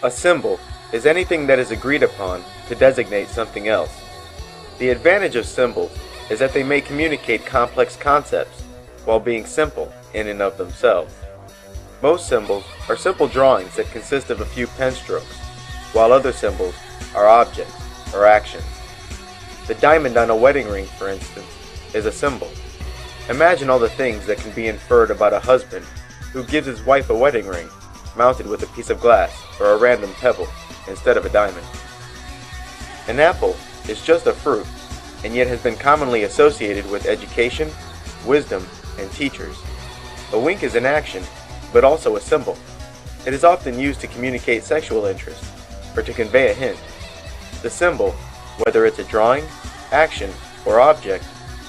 A symbol is anything that is agreed upon to designate something else. The advantage of symbols is that they may communicate complex concepts while being simple in and of themselves. Most symbols are simple drawings that consist of a few pen strokes, while other symbols are objects or actions. The diamond on a wedding ring, for instance, is a symbol. Imagine all the things that can be inferred about a husband who gives his wife a wedding ring mounted with a piece of glass or a random pebble instead of a diamond. An apple is just a fruit, and yet has been commonly associated with education, wisdom, and teachers. A wink is an action, but also a symbol. It is often used to communicate sexual interest, or to convey a hint. The symbol, whether it's a drawing, action, or object,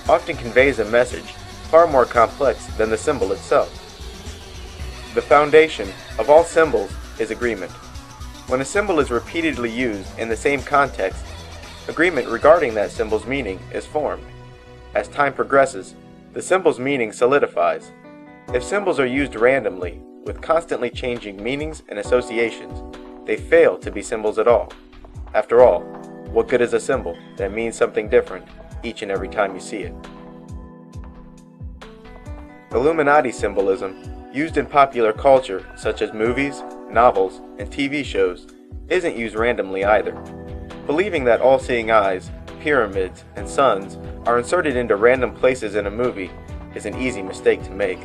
often conveys a message far more complex than the symbol itself. The foundation of all symbols is agreement. When a symbol is repeatedly used in the same context, agreement regarding that symbol's meaning is formed. As time progresses, the symbol's meaning solidifies. If symbols are used randomly, with constantly changing meanings and associations, they fail to be symbols at all. After all, what good is a symbol that means something different each and every time you see it? Illuminati symbolism, used in popular culture such as movies, novels, and TV shows, isn't used randomly either. Believing that all-seeing eyes, pyramids, and suns are inserted into random places in a movie is an easy mistake to make.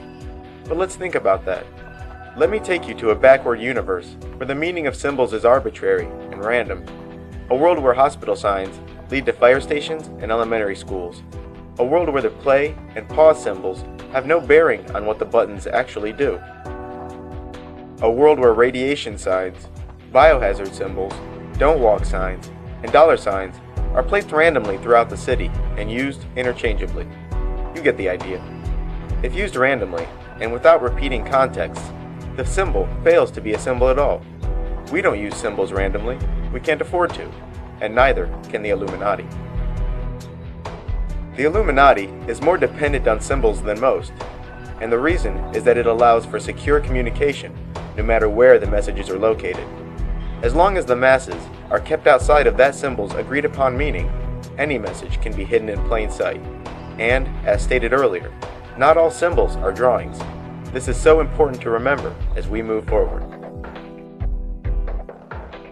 But let's think about that. Let me take you to a backward universe where the meaning of symbols is arbitrary and random. A world where hospital signs lead to fire stations and elementary schools. A world where the play and pause symbols have no bearing on what the buttons actually do. A world where radiation signs, biohazard symbols, don't walk signs, and dollar signs are placed randomly throughout the city and used interchangeably. You get the idea. If used randomly and without repeating context, the symbol fails to be a symbol at all. We don't use symbols randomly. We can't afford to, and neither can the Illuminati. The Illuminati is more dependent on symbols than most, and the reason is that it allows for secure communication no matter where the messages are located. As long as the masses are kept outside of that symbol's agreed upon meaning, any message can be hidden in plain sight. And, as stated earlier, not all symbols are drawings. This is so important to remember as we move forward.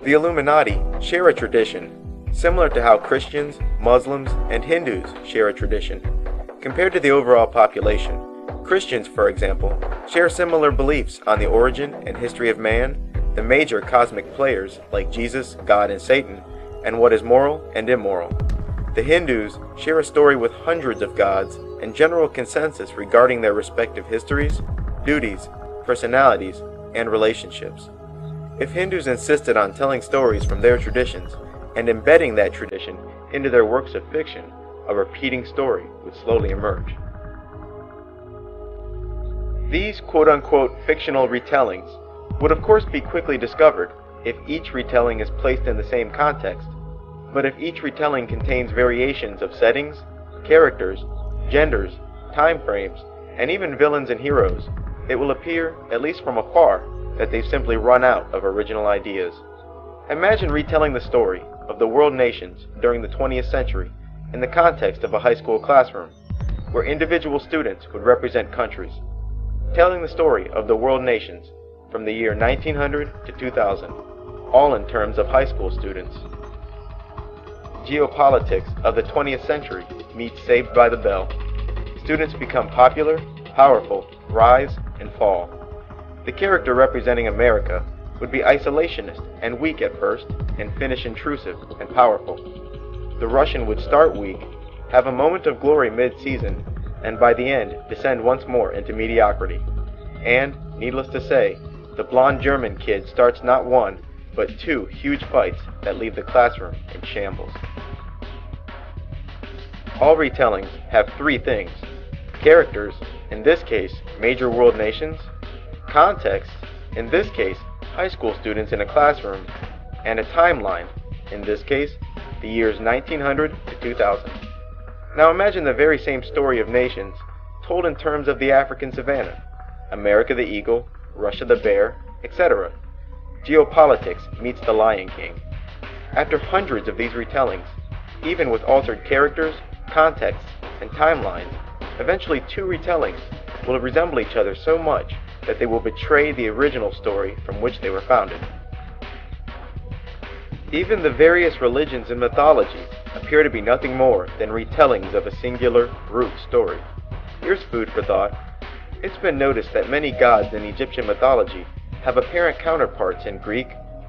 The Illuminati share a tradition similar to how Christians, Muslims, and Hindus share a tradition. Compared to the overall population, Christians, for example, share similar beliefs on the origin and history of man, the major cosmic players like Jesus, God, and Satan, and what is moral and immoral. The Hindus share a story with hundreds of gods and general consensus regarding their respective histories, duties, personalities, and relationships. If Hindus insisted on telling stories from their traditions and embedding that tradition into their works of fiction, a repeating story would slowly emerge. These quote-unquote fictional retellings would of course be quickly discovered if each retelling is placed in the same context, but if each retelling contains variations of settings, characters, genders, time frames, and even villains and heroes, it will appear, at least from afar, that they've simply run out of original ideas. Imagine retelling the story of the world nations during the 20th century in the context of a high school classroom, where individual students would represent countries. Telling the story of the world nations from the year 1900 to 2000, all in terms of high school students. Geopolitics of the 20th century meets Saved by the Bell. Students become popular, powerful, rise, and fall. The character representing America would be isolationist and weak at first, and finish intrusive and powerful. The Russian would start weak, have a moment of glory mid-season, and by the end descend once more into mediocrity. And, needless to say, the blonde German kid starts not one, but two huge fights that leave the classroom in shambles. All retellings have three things: characters, in this case major world nations; context, in this case high school students in a classroom; and a timeline, in this case the years 1900 to 2000. Now imagine the very same story of nations told in terms of the African savanna, America the eagle, Russia the bear, etc. geopolitics meets the Lion King. After hundreds of these retellings, even with altered characters, contexts, and timelines, eventually two retellings will resemble each other so much that they will betray the original story from which they were founded. Even the various religions and mythologies appear to be nothing more than retellings of a singular root story. Here's food for thought. It's been noticed that many gods in Egyptian mythology have apparent counterparts in Greek,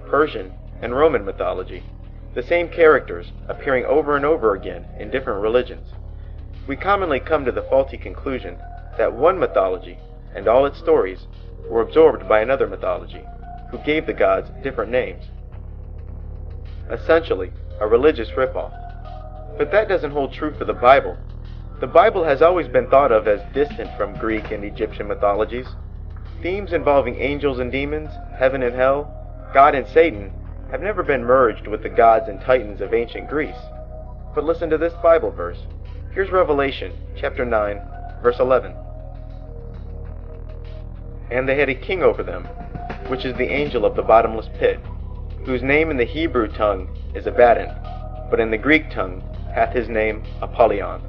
Persian, and Roman mythology, the same characters appearing over and over again in different religions. We commonly come to the faulty conclusion that one mythology and all its stories were absorbed by another mythology, who gave the gods different names. Essentially, a religious ripoff. But that doesn't hold true for the Bible. The Bible has always been thought of as distant from Greek and Egyptian mythologies. Themes involving angels and demons, heaven and hell, God and Satan have never been merged with the gods and titans of ancient Greece. But listen to this Bible verse. Here's Revelation, chapter 9, verse 11. And they had a king over them, which is the angel of the bottomless pit, whose name in the Hebrew tongue is Abaddon, but in the Greek tongue hath his name Apollyon.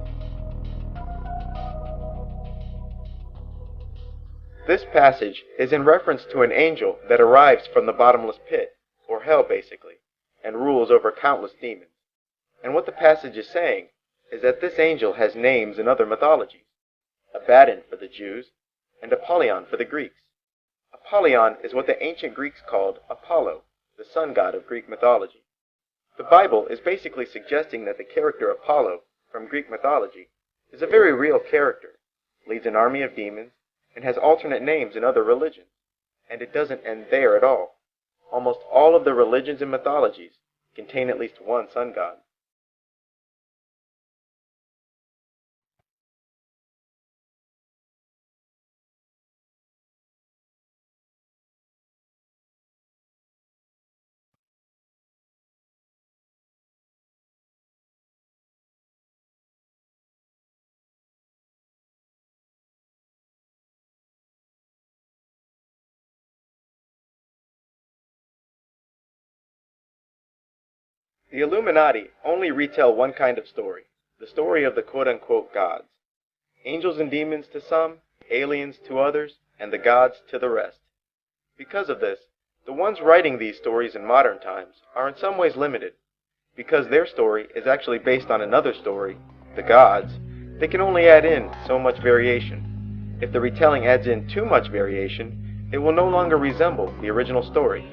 This passage is in reference to an angel that arrives from the bottomless pit, or hell basically, and rules over countless demons. And what the passage is saying is that this angel has names in other mythologies, Abaddon for the Jews, and Apollyon for the Greeks. Apollyon is what the ancient Greeks called Apollo, the sun god of Greek mythology. The Bible is basically suggesting that the character Apollo from Greek mythology is a very real character, leads an army of demons, and has alternate names in other religions. And it doesn't end there at all. Almost all of the religions and mythologies contain at least one sun god. The Illuminati only retell one kind of story, the story of the quote-unquote gods. Angels and demons to some, aliens to others, and the gods to the rest. Because of this, the ones writing these stories in modern times are in some ways limited. Because their story is actually based on another story, the gods, they can only add in so much variation. If the retelling adds in too much variation, it will no longer resemble the original story.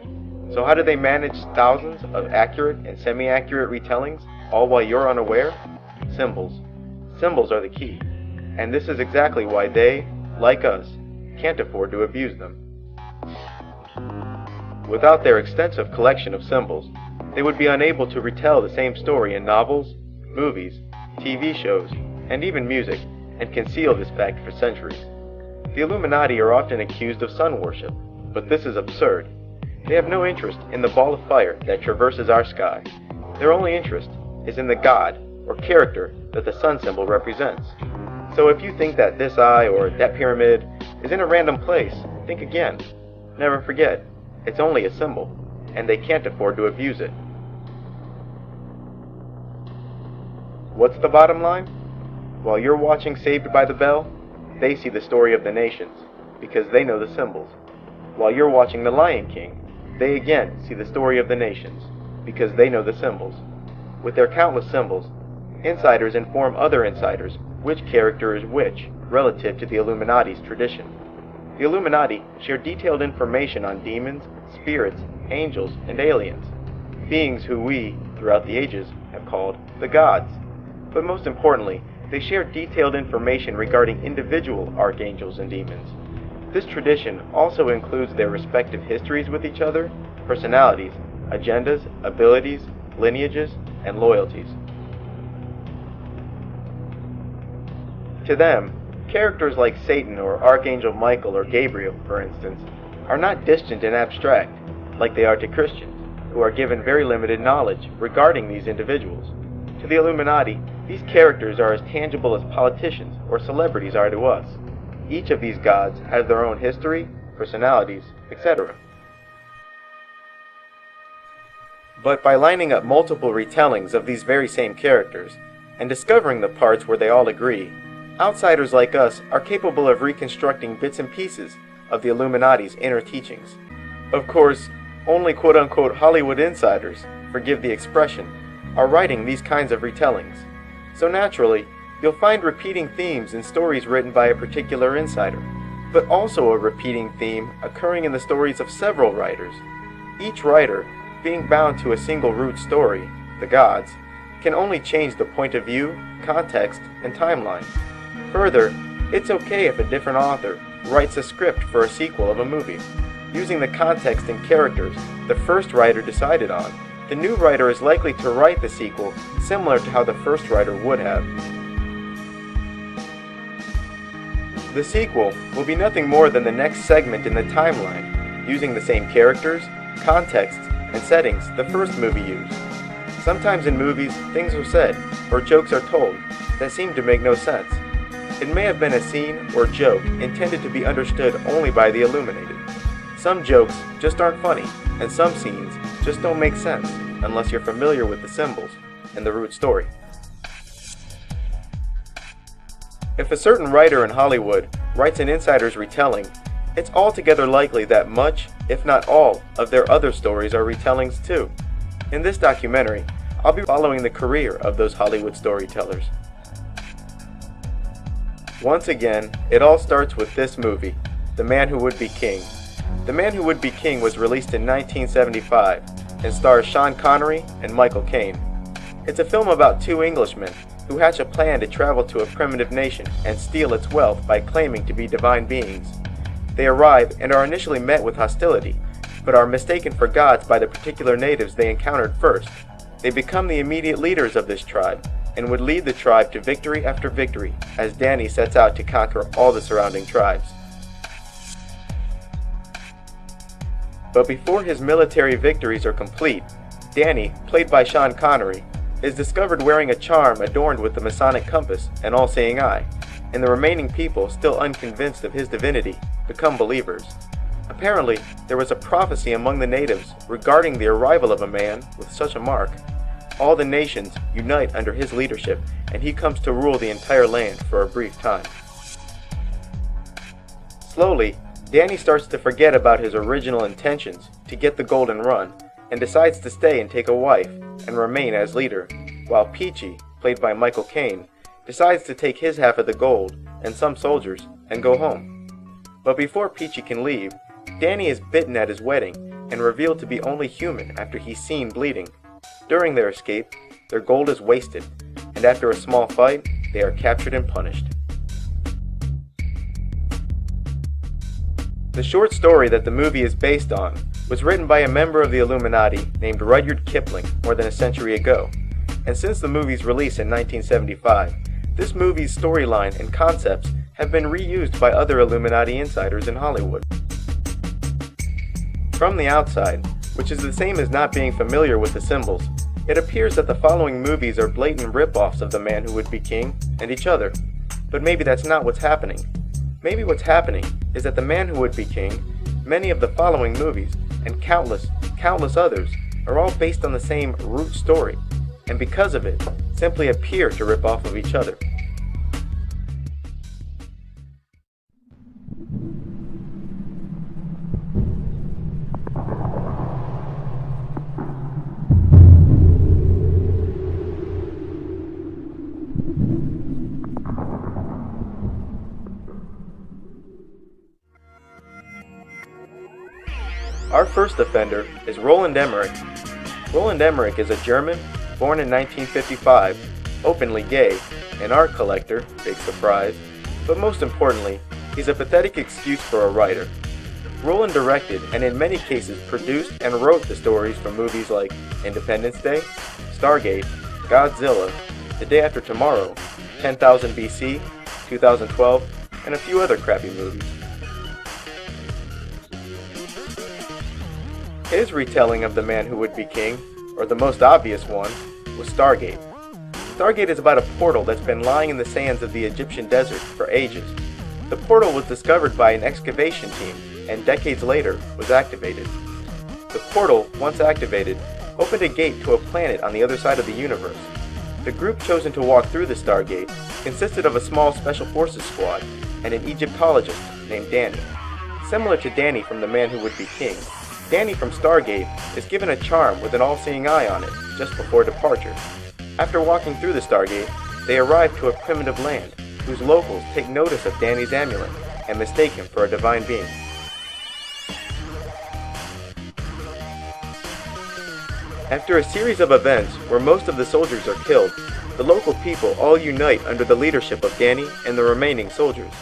So how do they manage thousands of accurate and semi-accurate retellings, all while you're unaware? Symbols. Symbols are the key. And this is exactly why they, like us, can't afford to abuse them. Without their extensive collection of symbols, they would be unable to retell the same story in novels, movies, TV shows, and even music, and conceal this fact for centuries. The Illuminati are often accused of sun worship, but this is absurd. They have no interest in the ball of fire that traverses our sky. Their only interest is in the god or character that the sun symbol represents. So if you think that this eye or that pyramid is in a random place, think again. Never forget, it's only a symbol, and they can't afford to abuse it. What's the bottom line? While you're watching Saved by the Bell, they see the story of the nations, because they know the symbols. While you're watching The Lion King, they again see the story of the nations, because they know the symbols. With their countless symbols, insiders inform other insiders which character is which, relative to the Illuminati's tradition. The Illuminati share detailed information on demons, spirits, angels, and aliens, beings who we, throughout the ages, have called the gods. But most importantly, they share detailed information regarding individual archangels and demons. This tradition also includes their respective histories with each other, personalities, agendas, abilities, lineages, and loyalties. To them, characters like Satan or Archangel Michael or Gabriel, for instance, are not distant and abstract, like they are to Christians, who are given very limited knowledge regarding these individuals. To the Illuminati, these characters are as tangible as politicians or celebrities are to us. Each of these gods has their own history, personalities, etc. But by lining up multiple retellings of these very same characters, and discovering the parts where they all agree, outsiders like us are capable of reconstructing bits and pieces of the Illuminati's inner teachings. Of course, only quote-unquote Hollywood insiders, forgive the expression, are writing these kinds of retellings. So naturally, you'll find repeating themes in stories written by a particular insider, but also a repeating theme occurring in the stories of several writers. Each writer, being bound to a single root story, the gods, can only change the point of view, context, and timeline. Further, it's okay if a different author writes a script for a sequel of a movie. Using the context and characters the first writer decided on, the new writer is likely to write the sequel similar to how the first writer would have. The sequel will be nothing more than the next segment in the timeline, using the same characters, contexts, and settings the first movie used. Sometimes in movies, things are said, or jokes are told, that seem to make no sense. It may have been a scene or joke intended to be understood only by the illuminated. Some jokes just aren't funny, and some scenes just don't make sense unless you're familiar with the symbols and the root story. If a certain writer in Hollywood writes an insider's retelling, it's altogether likely that much, if not all, of their other stories are retellings too. In this documentary, I'll be following the career of those Hollywood storytellers. Once again, it all starts with this movie, The Man Who Would Be King. The Man Who Would Be King was released in 1975 and stars Sean Connery and Michael Caine. It's a film about two Englishmen who hatch a plan to travel to a primitive nation and steal its wealth by claiming to be divine beings. They arrive and are initially met with hostility, but are mistaken for gods by the particular natives they encountered first. They become the immediate leaders of this tribe, and would lead the tribe to victory after victory as Danny sets out to conquer all the surrounding tribes. But before his military victories are complete, Danny, played by Sean Connery, is discovered wearing a charm adorned with the Masonic compass and all-seeing eye, and the remaining people, still unconvinced of his divinity, become believers. Apparently, there was a prophecy among the natives regarding the arrival of a man with such a mark. All the nations unite under his leadership, and he comes to rule the entire land for a brief time. Slowly, Danny starts to forget about his original intentions to get the golden run, and decides to stay and take a wife and remain as leader, while Peachy, played by Michael Caine, decides to take his half of the gold and some soldiers and go home. But before Peachy can leave, Danny is bitten at his wedding and revealed to be only human after he's seen bleeding. During their escape, their gold is wasted, and after a small fight, they are captured and punished. The short story that the movie is based on was written by a member of the Illuminati named Rudyard Kipling more than a century ago, and since the movie's release in 1975, this movie's storyline and concepts have been reused by other Illuminati insiders in Hollywood. From the outside, which is the same as not being familiar with the symbols, it appears that the following movies are blatant rip-offs of The Man Who Would Be King and each other, but maybe that's not what's happening. Maybe what's happening is that The Man Who Would Be King, many of the following movies, and countless others are all based on the same root story, and because of it, simply appear to rip off of each other. Our first offender is Roland Emmerich. Roland Emmerich is a German, born in 1955, openly gay, an art collector, big surprise, but most importantly, he's a pathetic excuse for a writer. Roland directed and in many cases produced and wrote the stories for movies like Independence Day, Stargate, Godzilla, The Day After Tomorrow, 10,000 BC, 2012, and a few other crappy movies. His retelling of The Man Who Would Be King, or the most obvious one, was Stargate. Stargate is about a portal that's been lying in the sands of the Egyptian desert for ages. The portal was discovered by an excavation team and decades later was activated. The portal, once activated, opened a gate to a planet on the other side of the universe. The group chosen to walk through the Stargate consisted of a small Special Forces squad and an Egyptologist named Danny. Similar to Danny from The Man Who Would Be King, Danny from Stargate is given a charm with an all-seeing eye on it just before departure. After walking through the Stargate, they arrive to a primitive land, whose locals take notice of Danny's amulet and mistake him for a divine being. After a series of events where most of the soldiers are killed, the local people all unite under the leadership of Danny and the remaining soldiers.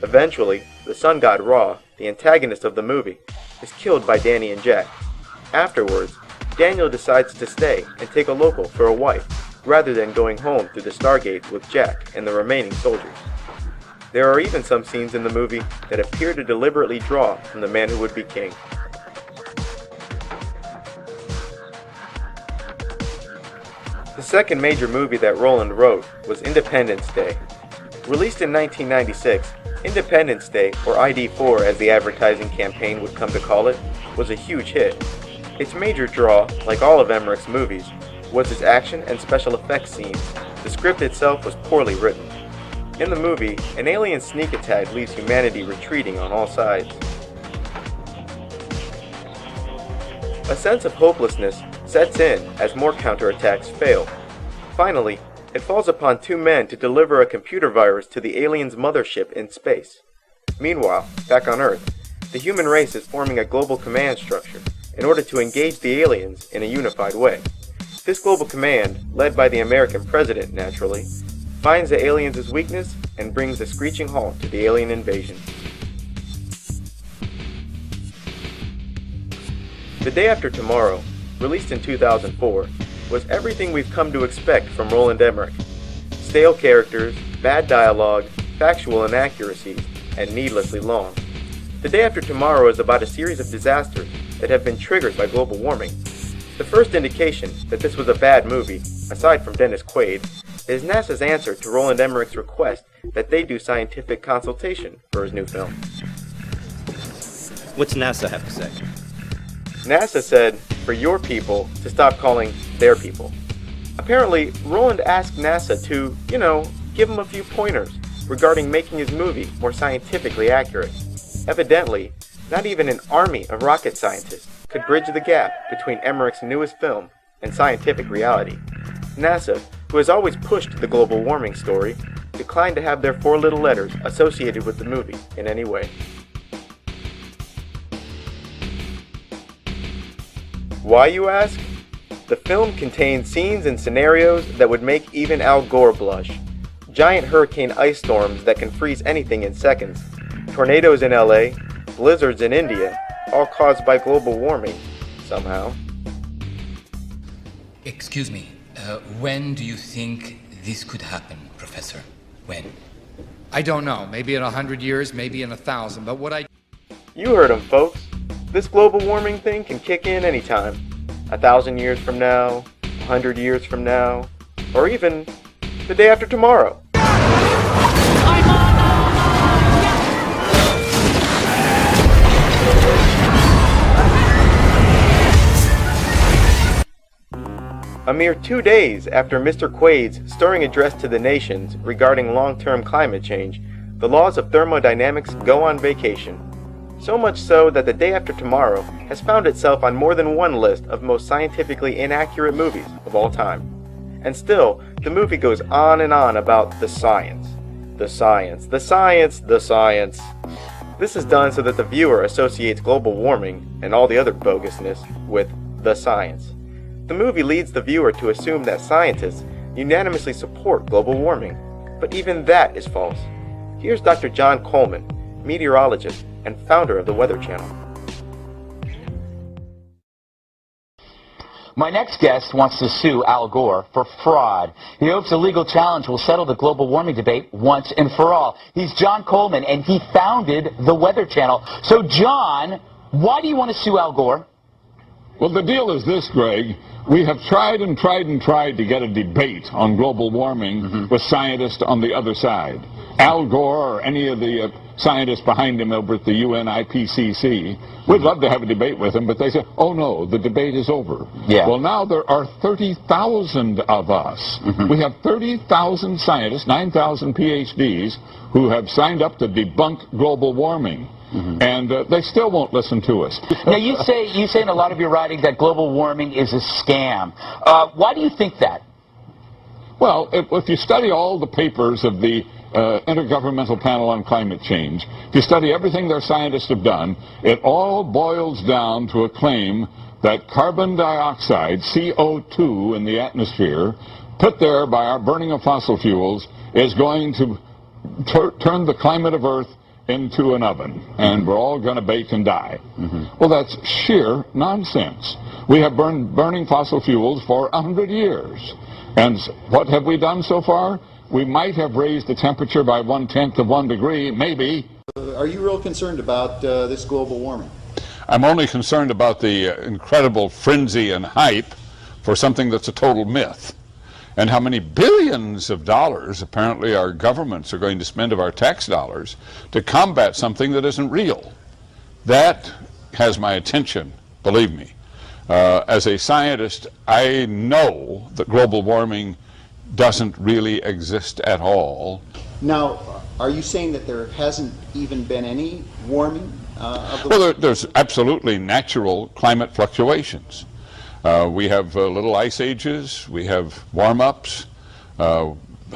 Eventually, the sun god Ra, the antagonist of the movie, is killed by Danny and Jack. Afterwards, Daniel decides to stay and take a local for a wife, rather than going home through the Stargate with Jack and the remaining soldiers. There are even some scenes in the movie that appear to deliberately draw from The Man Who Would Be King. The second major movie that Roland wrote was Independence Day. Released in 1996, Independence Day, or ID4 as the advertising campaign would come to call it, was a huge hit. Its major draw, like all of Emmerich's movies, was its action and special effects scenes. The script itself was poorly written. In the movie, an alien sneak attack leaves humanity retreating on all sides. A sense of hopelessness sets in as more counterattacks fail. Finally, it falls upon two men to deliver a computer virus to the aliens' mothership in space. Meanwhile, back on Earth, the human race is forming a global command structure in order to engage the aliens in a unified way. This global command, led by the American president naturally, finds the aliens' weakness and brings a screeching halt to the alien invasion. The Day After Tomorrow, released in 2004, was everything we've come to expect from Roland Emmerich. Stale characters, bad dialogue, factual inaccuracies, and needlessly long. The Day After Tomorrow is about a series of disasters that have been triggered by global warming. The first indication that this was a bad movie, aside from Dennis Quaid, is NASA's answer to Roland Emmerich's request that they do scientific consultation for his new film. What's NASA have to say? NASA said for your people to stop calling their people. Apparently, Roland asked NASA to, give him a few pointers regarding making his movie more scientifically accurate. Evidently, not even an army of rocket scientists could bridge the gap between Emmerich's newest film and scientific reality. NASA, who has always pushed the global warming story, declined to have their four little letters associated with the movie in any way. Why, you ask? The film contains scenes and scenarios that would make even Al Gore blush. Giant hurricane ice storms that can freeze anything in seconds, tornadoes in LA, blizzards in India, all caused by global warming, somehow. Excuse me, when do you think this could happen, Professor? When? I don't know. Maybe in 100 years, maybe in 1,000, but what I... You heard him, folks. This global warming thing can kick in anytime. 1,000 years from now, 100 years from now, or even the day after tomorrow. A mere 2 days after Mr. Quaid's stirring address to the nations regarding long-term climate change, the laws of thermodynamics go on vacation. So much so that The Day After Tomorrow has found itself on more than one list of most scientifically inaccurate movies of all time. And still, the movie goes on and on about the science. The science, the science, the science. This is done so that the viewer associates global warming and all the other bogusness with the science. The movie leads the viewer to assume that scientists unanimously support global warming, but even that is false. Here's Dr. John Coleman, meteorologist and founder of the Weather Channel. My next guest wants to sue Al Gore for fraud. He hopes a legal challenge will settle the global warming debate once and for all. He's John Coleman, and he founded the Weather Channel. So, John, why do you want to sue Al Gore? Well, the deal is this, Greg. We have tried and tried and tried to get a debate on global warming with scientists on the other side. Al Gore or any of the scientists behind him over at the UN IPCC, we'd love to have a debate with them, but they say, oh no, the debate is over. Yeah. Well, now there are 30,000 of us. We have 30,000 scientists, 9,000 PhDs, who have signed up to debunk global warming. And they still won't listen to us. Now, you say in a lot of your writing that global warming is a scam. Why do you think that? Well, if you study all the papers of the Intergovernmental Panel on Climate Change, if you study everything their scientists have done, it all boils down to a claim that carbon dioxide, CO2 in the atmosphere, put there by our burning of fossil fuels, is going to turn the climate of Earth into an oven, and we're all going to bake and die. Well, that's sheer nonsense. We have burning fossil fuels for 100 years. And what have we done so far? We might have raised the temperature by 1/10 of 1 degree, maybe. Are you real concerned about this global warming? I'm only concerned about the incredible frenzy and hype for something that's a total myth. And how many billions of dollars apparently our governments are going to spend of our tax dollars to combat something that isn't real. That has my attention, believe me. As a scientist, I know that global warming doesn't really exist at all. Now, are you saying that there hasn't even been any warming of the... Well, there's absolutely natural climate fluctuations. We have little ice ages, we have warm-ups.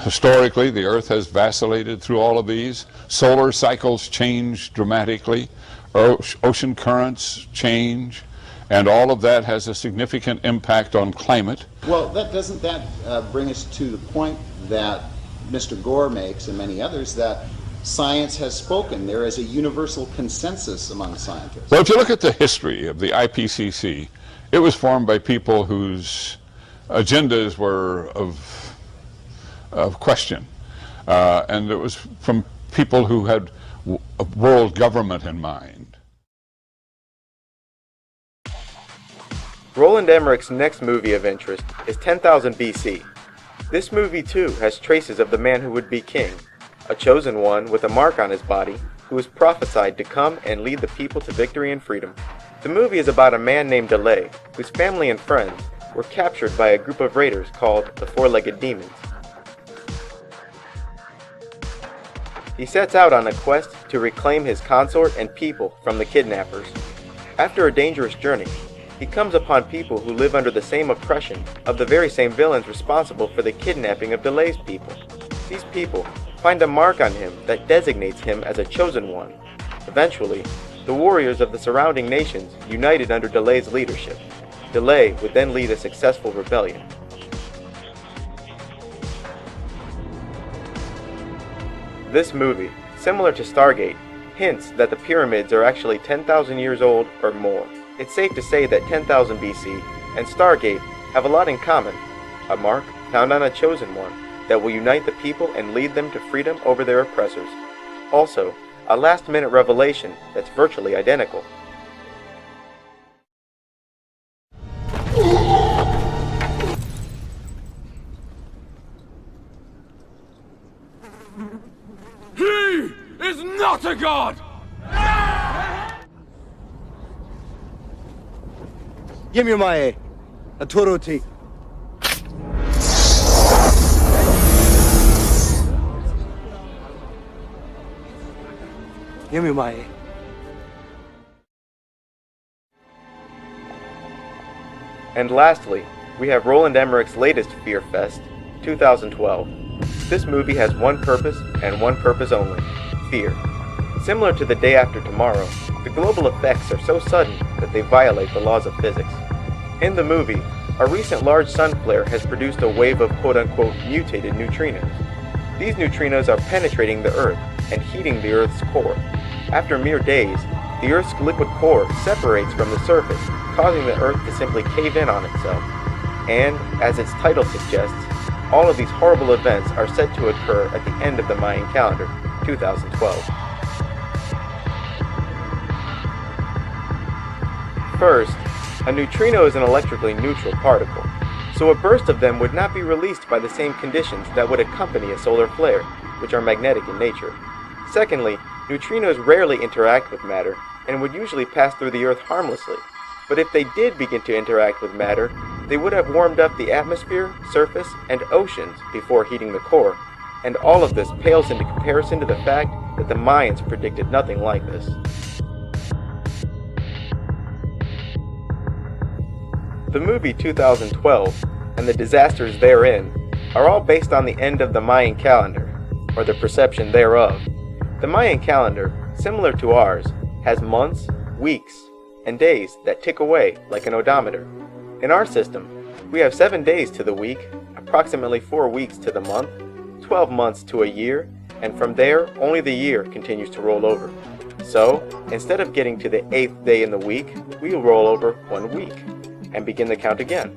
Historically, the Earth has vacillated through all of these. Solar cycles change dramatically, ocean currents change, and all of that has a significant impact on climate. Well, doesn't that bring us to the point that Mr. Gore makes and many others, that science has spoken? There is a universal consensus among scientists. Well, if you look at the history of the IPCC, it was formed by people whose agendas were of question. And it was from people who had world government in mind. Roland Emmerich's next movie of interest is 10,000 BC. This movie too has traces of the man who would be king, a chosen one with a mark on his body who was prophesied to come and lead the people to victory and freedom. The movie is about a man named Delay, whose family and friends were captured by a group of raiders called the Four-Legged Demons. He sets out on a quest to reclaim his consort and people from the kidnappers. After a dangerous journey, he comes upon people who live under the same oppression of the very same villains responsible for the kidnapping of Delay's people. These people find a mark on him that designates him as a chosen one. Eventually, the warriors of the surrounding nations united under Delay's leadership. Delay would then lead a successful rebellion. This movie, similar to Stargate, hints that the pyramids are actually 10,000 years old or more. It's safe to say that 10,000 BC and Stargate have a lot in common, a mark found on a chosen one that will unite the people and lead them to freedom over their oppressors. Also, a last-minute revelation that's virtually identical. He is not a god! Give me my authority. Give me my... And lastly, we have Roland Emmerich's latest Fear Fest, 2012. This movie has one purpose and one purpose only: fear. Similar to The Day After Tomorrow, the global effects are so sudden that they violate the laws of physics. In the movie, a recent large sun flare has produced a wave of quote-unquote mutated neutrinos. These neutrinos are penetrating the Earth and heating the Earth's core. After mere days, the Earth's liquid core separates from the surface, causing the Earth to simply cave in on itself. And, as its title suggests, all of these horrible events are set to occur at the end of the Mayan calendar, 2012. First, a neutrino is an electrically neutral particle, so a burst of them would not be released by the same conditions that would accompany a solar flare. which are magnetic in nature. Secondly, neutrinos rarely interact with matter and would usually pass through the Earth harmlessly. But if they did begin to interact with matter, they would have warmed up the atmosphere, surface, and oceans before heating the core, and all of this pales into comparison to the fact that the Mayans predicted nothing like this. The movie 2012 and the disasters therein are all based on the end of the Mayan calendar, or the perception thereof. The Mayan calendar, similar to ours, has months, weeks, and days that tick away like an odometer. In our system, we have 7 days to the week, approximately 4 weeks to the month, 12 months to a year, and from there, only the year continues to roll over. So, instead of getting to the 8th day in the week, we will roll over 1 week, and begin the count again.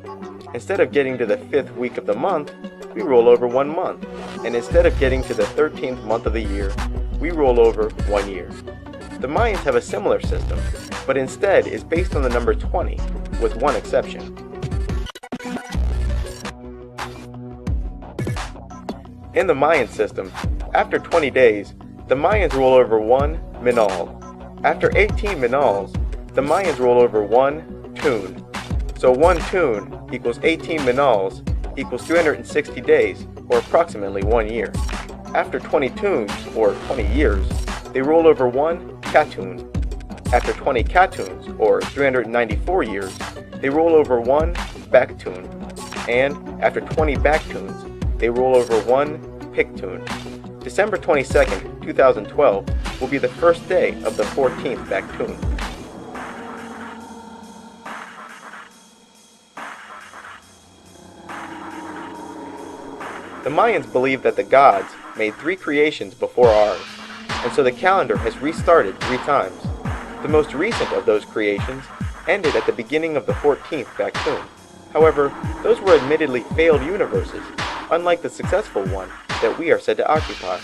Instead of getting to the 5th week of the month, we roll over 1 month, and instead of getting to the 13th month of the year, we roll over 1 year. The Mayans have a similar system, but instead is based on the number 20, with one exception. In the Mayan system, after 20 days, the Mayans roll over 1 minal. After 18 minals, the Mayans roll over 1 tune. So 1 tune equals 18 minals equals 360 days, or approximately 1 year. After 20 tunes, or 20 years, they roll over 1 katun. After 20 katuns, or 394 years, they roll over 1 baktun. And after 20 baktuns, they roll over 1 piktun. December 22nd, 2012 will be the first day of the 14th baktun. The Mayans believe that the gods made 3 creations before ours, and so the calendar has restarted 3 times. The most recent of those creations ended at the beginning of the 14th baktun. However, those were admittedly failed universes, unlike the successful one that we are said to occupy.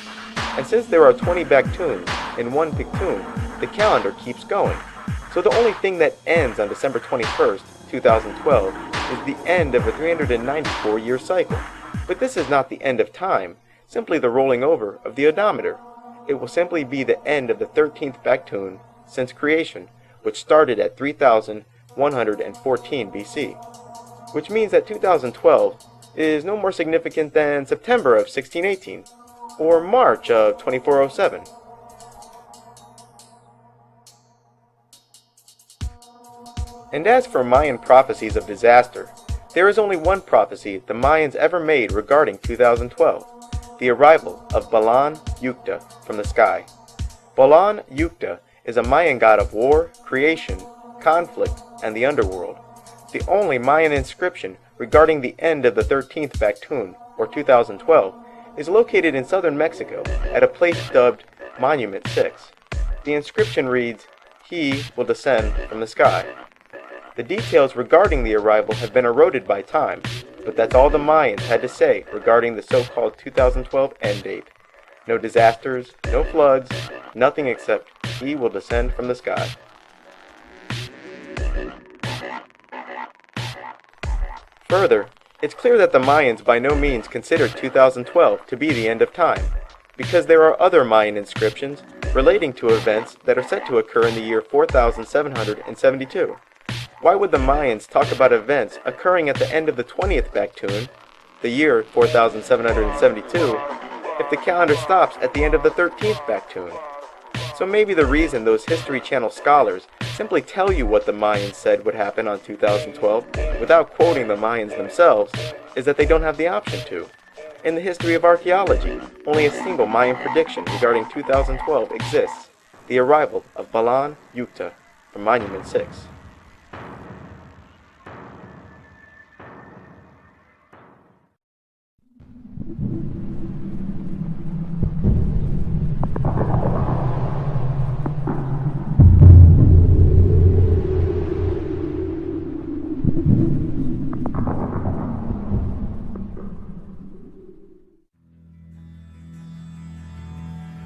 And since there are 20 baktuns in 1 piktun, the calendar keeps going. So the only thing that ends on December 21st, 2012 is the end of a 394-year cycle. But this is not the end of time, simply the rolling over of the odometer. It will simply be the end of the 13th baktun since creation, which started at 3114 BC. Which means that 2012 is no more significant than September of 1618, or March of 2407. And as for Mayan prophecies of disaster, there is only one prophecy the Mayans ever made regarding 2012, the arrival of Balan Yukta from the sky. Balan Yukta is a Mayan god of war, creation, conflict, and the underworld. The only Mayan inscription regarding the end of the 13th baktun, or 2012, is located in southern Mexico at a place dubbed Monument 6. The inscription reads, "He will descend from the sky." The details regarding the arrival have been eroded by time, but that's all the Mayans had to say regarding the so-called 2012 end date. No disasters, no floods, nothing except he will descend from the sky. Further, it's clear that the Mayans by no means considered 2012 to be the end of time, because there are other Mayan inscriptions relating to events that are set to occur in the year 4772. Why would the Mayans talk about events occurring at the end of the 20th baktun, the year 4772, if the calendar stops at the end of the 13th baktun? So maybe the reason those History Channel scholars simply tell you what the Mayans said would happen on 2012 without quoting the Mayans themselves is that they don't have the option to. In the history of archaeology, only a single Mayan prediction regarding 2012 exists, the arrival of Balan Yukta from Monument 6.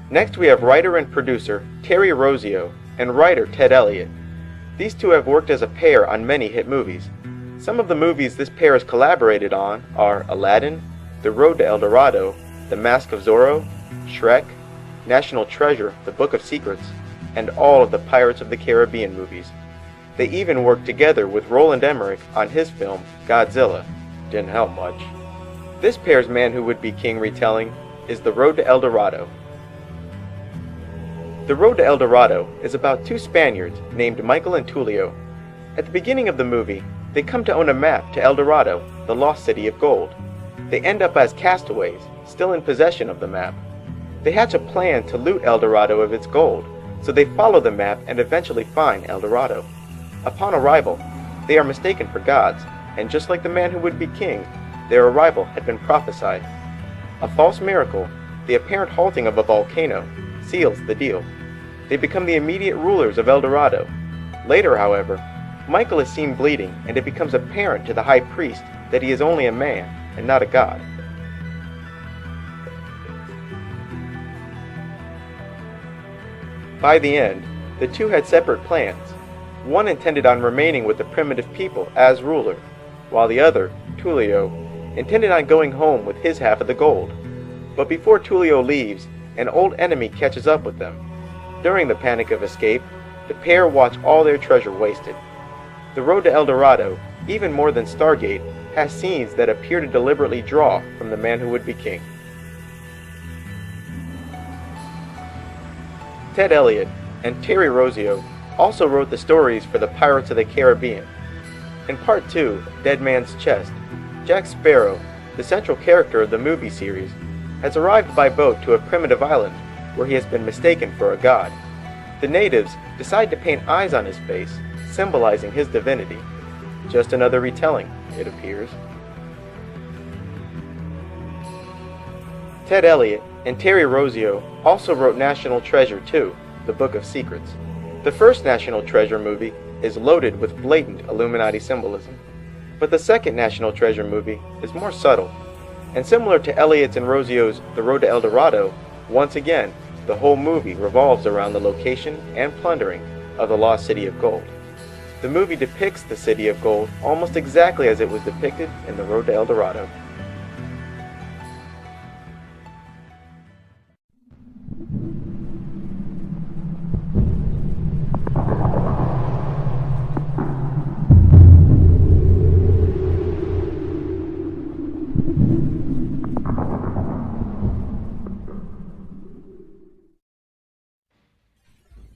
Next we have writer and producer Terry Rossio and writer Ted Elliott. These two have worked as a pair on many hit movies. Some of the movies this pair has collaborated on are Aladdin, The Road to El Dorado, The Mask of Zorro, Shrek, National Treasure, The Book of Secrets, and all of the Pirates of the Caribbean movies. They even worked together with Roland Emmerich on his film, Godzilla. Didn't help much. This pair's Man Who Would Be King retelling is The Road to El Dorado. The Road to El Dorado is about two Spaniards named Michael and Tulio. At the beginning of the movie, they come to own a map to El Dorado, the lost city of gold. They end up as castaways, still in possession of the map. They hatch a plan to loot El Dorado of its gold, so they follow the map and eventually find El Dorado. Upon arrival, they are mistaken for gods, and just like the Man Who Would Be King, their arrival had been prophesied. A false miracle, the apparent halting of a volcano, seals the deal. They become the immediate rulers of El Dorado. Later, however, Michael is seen bleeding, and it becomes apparent to the high priest that he is only a man and not a god. By the end, the two had separate plans. One intended on remaining with the primitive people as ruler, while the other, Tulio, intended on going home with his half of the gold. But before Tulio leaves, an old enemy catches up with them. During the panic of escape, the pair watch all their treasure wasted. The Road to El Dorado, even more than Stargate, has scenes that appear to deliberately draw from The Man Who Would Be King. Ted Elliott and Terry Rossio also wrote the stories for the Pirates of the Caribbean. In Part 2, Dead Man's Chest, Jack Sparrow, the central character of the movie series, has arrived by boat to a primitive island where he has been mistaken for a god. The natives decide to paint eyes on his face, symbolizing his divinity. Just another retelling, it appears. Ted Elliott and Terry Rossio also wrote National Treasure 2, The Book of Secrets. The first National Treasure movie is loaded with blatant Illuminati symbolism, but the second National Treasure movie is more subtle. And similar to Elliott's and Rossio's The Road to El Dorado, once again, the whole movie revolves around the location and plundering of the lost city of gold. The movie depicts the city of gold almost exactly as it was depicted in The Road to El Dorado.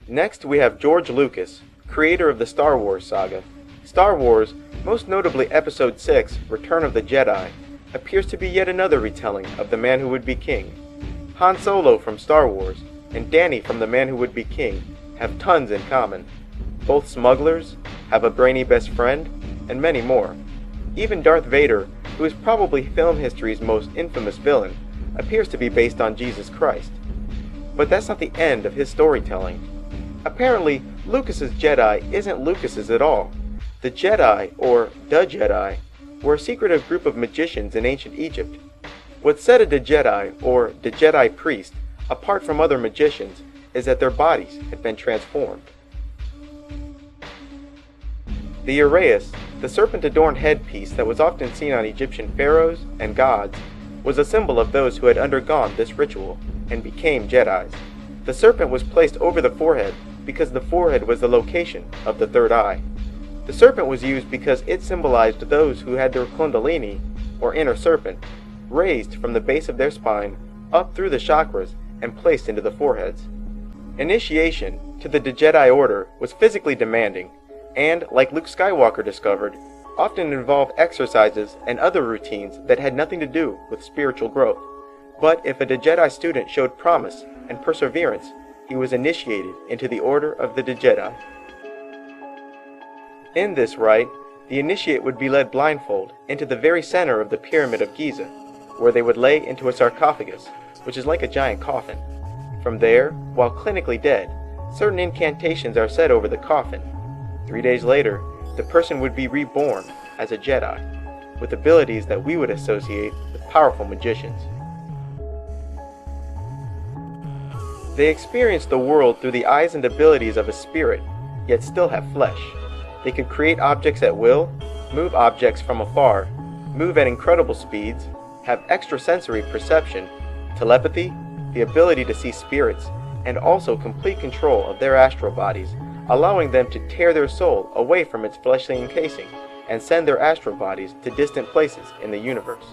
Next, we have George Lucas, creator of the Star Wars saga. Star Wars, most notably Episode 6, Return of the Jedi, appears to be yet another retelling of The Man Who Would Be King. Han Solo from Star Wars and Danny from The Man Who Would Be King have tons in common. Both smugglers, have a brainy best friend, and many more. Even Darth Vader, who is probably film history's most infamous villain, appears to be based on Jesus Christ. But that's not the end of his storytelling. Apparently, Lucas's Jedi isn't Lucas's at all. The Jedi, or the Jedi, were a secretive group of magicians in ancient Egypt. What set a Jedi, or the Jedi priest, apart from other magicians, is that their bodies had been transformed. The uraeus, the serpent-adorned headpiece that was often seen on Egyptian pharaohs and gods, was a symbol of those who had undergone this ritual and became Jedis. The serpent was placed over the forehead because the forehead was the location of the third eye. The serpent was used because it symbolized those who had their kundalini, or inner serpent, raised from the base of their spine up through the chakras and placed into the foreheads. Initiation to the Jedi Order was physically demanding, and, like Luke Skywalker discovered, often involved exercises and other routines that had nothing to do with spiritual growth. But if a Jedi student showed promise and perseverance, he was initiated into the Order of the Jedi. In this rite, the initiate would be led blindfold into the very center of the Pyramid of Giza, where they would lay into a sarcophagus, which is like a giant coffin. From there, while clinically dead, certain incantations are said over the coffin. 3 days later, the person would be reborn as a Jedi, with abilities that we would associate with powerful magicians. They experience the world through the eyes and abilities of a spirit, yet still have flesh. They could create objects at will, move objects from afar, move at incredible speeds, have extrasensory perception, telepathy, the ability to see spirits, and also complete control of their astral bodies, allowing them to tear their soul away from its fleshly encasing and send their astral bodies to distant places in the universe.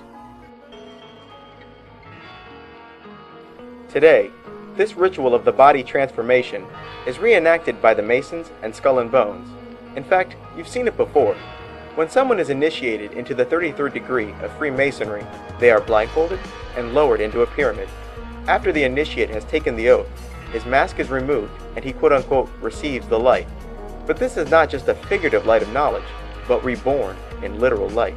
Today, this ritual of the body transformation is reenacted by the Masons and Skull and Bones. In fact, you've seen it before. When someone is initiated into the 33rd degree of Freemasonry, they are blindfolded and lowered into a pyramid. After the initiate has taken the oath, his mask is removed and he quote-unquote receives the light. But this is not just a figurative light of knowledge, but reborn in literal light.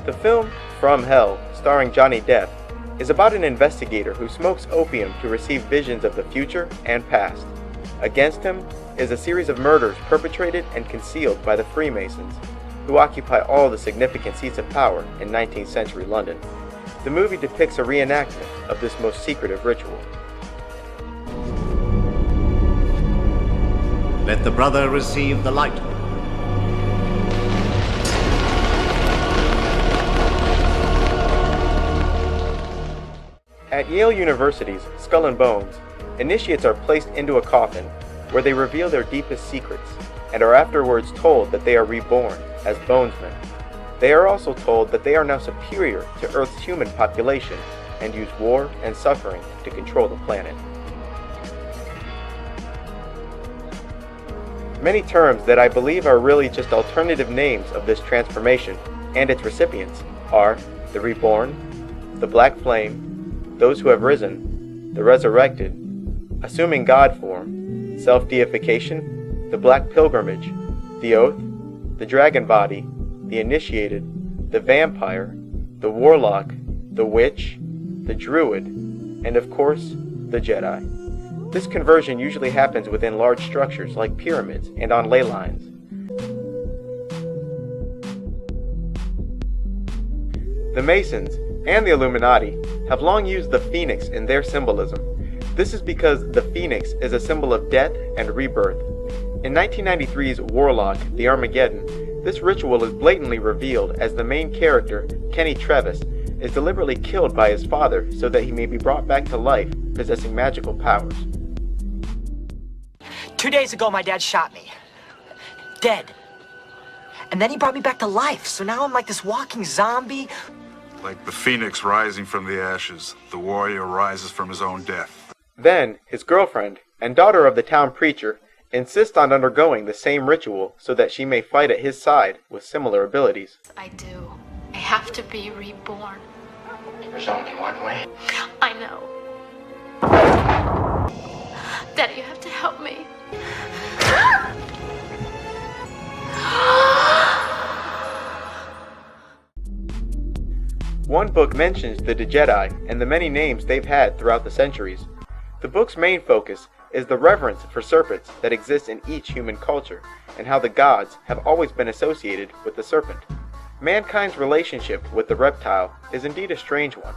The film From Hell, starring Johnny Depp, is about an investigator who smokes opium to receive visions of the future and past. Against him is a series of murders perpetrated and concealed by the Freemasons, who occupy all the significant seats of power in 19th century London. The movie depicts a reenactment of this most secretive ritual. Let the brother receive the light. At Yale University's Skull and Bones, initiates are placed into a coffin where they reveal their deepest secrets and are afterwards told that they are reborn as bonesmen. They are also told that they are now superior to Earth's human population and use war and suffering to control the planet. Many terms that I believe are really just alternative names of this transformation and its recipients are the reborn, the black flame, those who have risen, the resurrected, assuming God form, self-deification, the black pilgrimage, the oath, the dragon body, the initiated, the vampire, the warlock, the witch, the druid, and of course, the Jedi. This conversion usually happens within large structures like pyramids and on ley lines. The Masons and the Illuminati have long used the phoenix in their symbolism. This is because the phoenix is a symbol of death and rebirth. In 1993's Warlock, the Armageddon, this ritual is blatantly revealed as the main character, Kenny Travis, is deliberately killed by his father so that he may be brought back to life, possessing magical powers. 2 days ago, my dad shot me. Dead. And then he brought me back to life, so now I'm like this walking zombie. Like the phoenix rising from the ashes, the warrior rises from his own death. Then, his girlfriend, and daughter of the town preacher, insist on undergoing the same ritual so that she may fight at his side with similar abilities. I do. I have to be reborn. There's only one way. I know. Daddy, you have to help me. One book mentions the Jedi and the many names they've had throughout the centuries. The book's main focus is the reverence for serpents that exists in each human culture, and how the gods have always been associated with the serpent. Mankind's relationship with the reptile is indeed a strange one.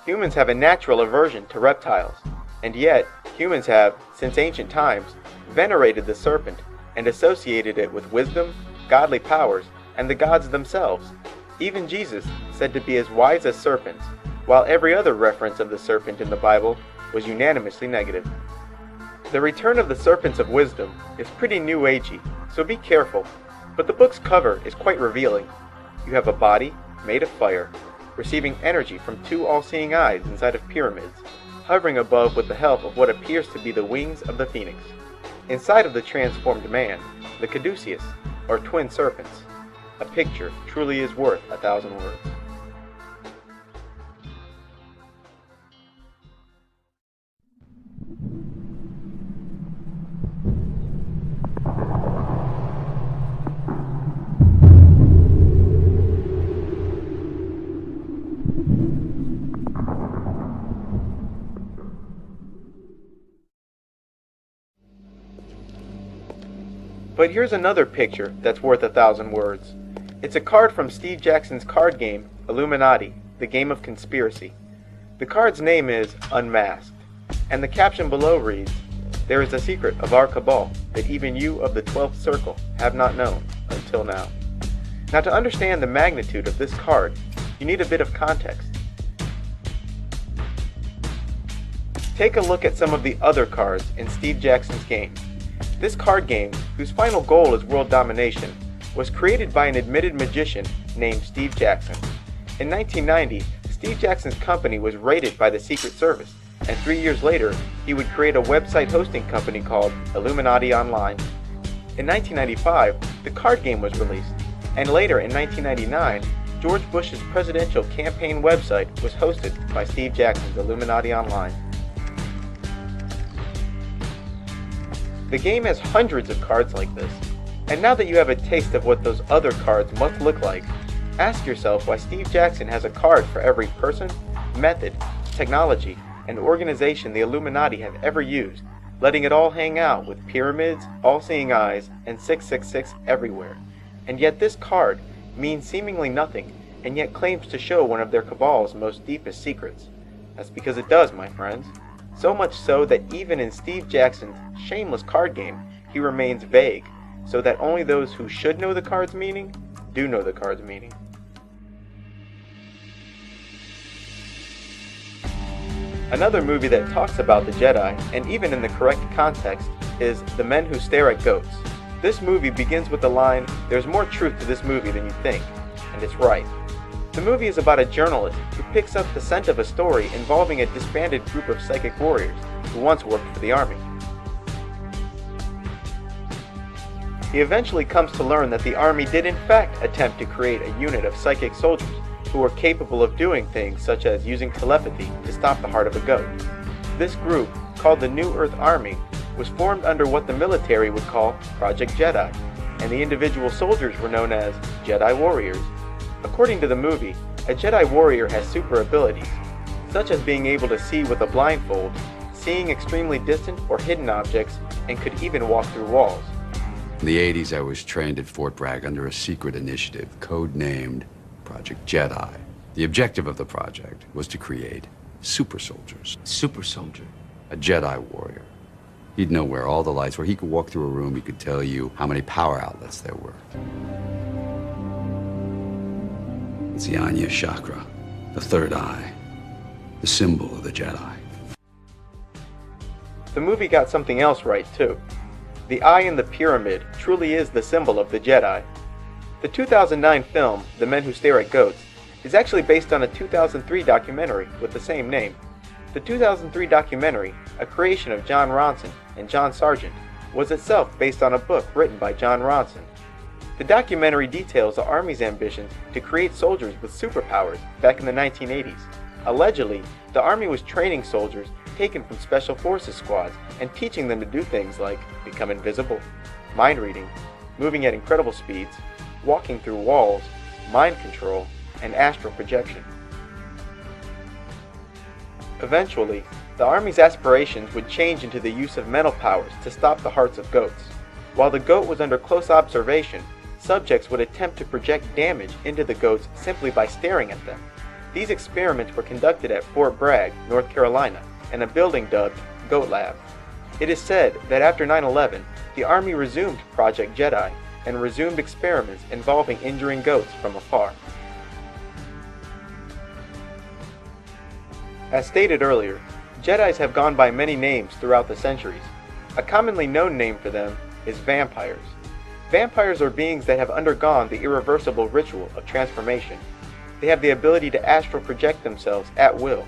Humans have a natural aversion to reptiles, and yet humans have, since ancient times, venerated the serpent and associated it with wisdom, godly powers, and the gods themselves. Even Jesus said to be as wise as serpents, while every other reference of the serpent in the Bible was unanimously negative. The return of the serpents of wisdom is pretty new agey, so be careful, but the book's cover is quite revealing. You have a body made of fire, receiving energy from two all-seeing eyes inside of pyramids, hovering above with the help of what appears to be the wings of the phoenix. Inside of the transformed man, the caduceus, or twin serpents. A picture truly is worth 1,000 words. But here's another picture that's worth 1,000 words. It's a card from Steve Jackson's card game, Illuminati, the Game of Conspiracy. The card's name is Unmasked, and the caption below reads, "There is a secret of our cabal that even you of the 12th circle have not known until now." Now, to understand the magnitude of this card, you need a bit of context. Take a look at some of the other cards in Steve Jackson's game. This card game, whose final goal is world domination, was created by an admitted magician named Steve Jackson. In 1990, Steve Jackson's company was raided by the Secret Service, and 3 years later, he would create a website hosting company called Illuminati Online. In 1995, the card game was released, and later in 1999, George Bush's presidential campaign website was hosted by Steve Jackson's Illuminati Online. The game has hundreds of cards like this, and now that you have a taste of what those other cards must look like, ask yourself why Steve Jackson has a card for every person, method, technology, and organization the Illuminati have ever used, letting it all hang out with pyramids, all-seeing eyes, and 666 everywhere. And yet this card means seemingly nothing, and yet claims to show one of their cabal's most deepest secrets. That's because it does, my friends. So much so that even in Steve Jackson's shameless card game, he remains vague, so that only those who should know the card's meaning do know the card's meaning. Another movie that talks about the Jedi, and even in the correct context, is The Men Who Stare at Goats. This movie begins with the line, "There's more truth to this movie than you think," and it's right. The movie is about a journalist who picks up the scent of a story involving a disbanded group of psychic warriors who once worked for the army. He eventually comes to learn that the army did in fact attempt to create a unit of psychic soldiers who were capable of doing things such as using telepathy to stop the heart of a goat. This group, called the New Earth Army, was formed under what the military would call Project Jedi, and the individual soldiers were known as Jedi Warriors. According to the movie, a Jedi warrior has super abilities, such as being able to see with a blindfold, seeing extremely distant or hidden objects, and could even walk through walls. In the 80s, I was trained at Fort Bragg under a secret initiative, codenamed Project Jedi. The objective of the project was to create super soldiers. Super soldier? A Jedi warrior. He'd know where all the lights were. He could walk through a room, he could tell you how many power outlets there were. It's the Anya chakra, the third eye, the symbol of the Jedi. The movie got something else right too. The eye in the pyramid truly is the symbol of the Jedi. The 2009 film, The Men Who Stare at Goats, is actually based on a 2003 documentary with the same name. The 2003 documentary, a creation of John Ronson and John Sargent, was itself based on a book written by John Ronson. The documentary details the Army's ambitions to create soldiers with superpowers back in the 1980s. Allegedly, the Army was training soldiers taken from Special Forces squads and teaching them to do things like become invisible, mind reading, moving at incredible speeds, walking through walls, mind control, and astral projection. Eventually, the Army's aspirations would change into the use of mental powers to stop the hearts of goats. While the goat was under close observation, subjects would attempt to project damage into the goats simply by staring at them. These experiments were conducted at Fort Bragg, North Carolina, in a building dubbed Goat Lab. It is said that after 9/11, the Army resumed Project Jedi and resumed experiments involving injuring goats from afar. As stated earlier, Jedis have gone by many names throughout the centuries. A commonly known name for them is vampires. Vampires are beings that have undergone the irreversible ritual of transformation. They have the ability to astral project themselves at will.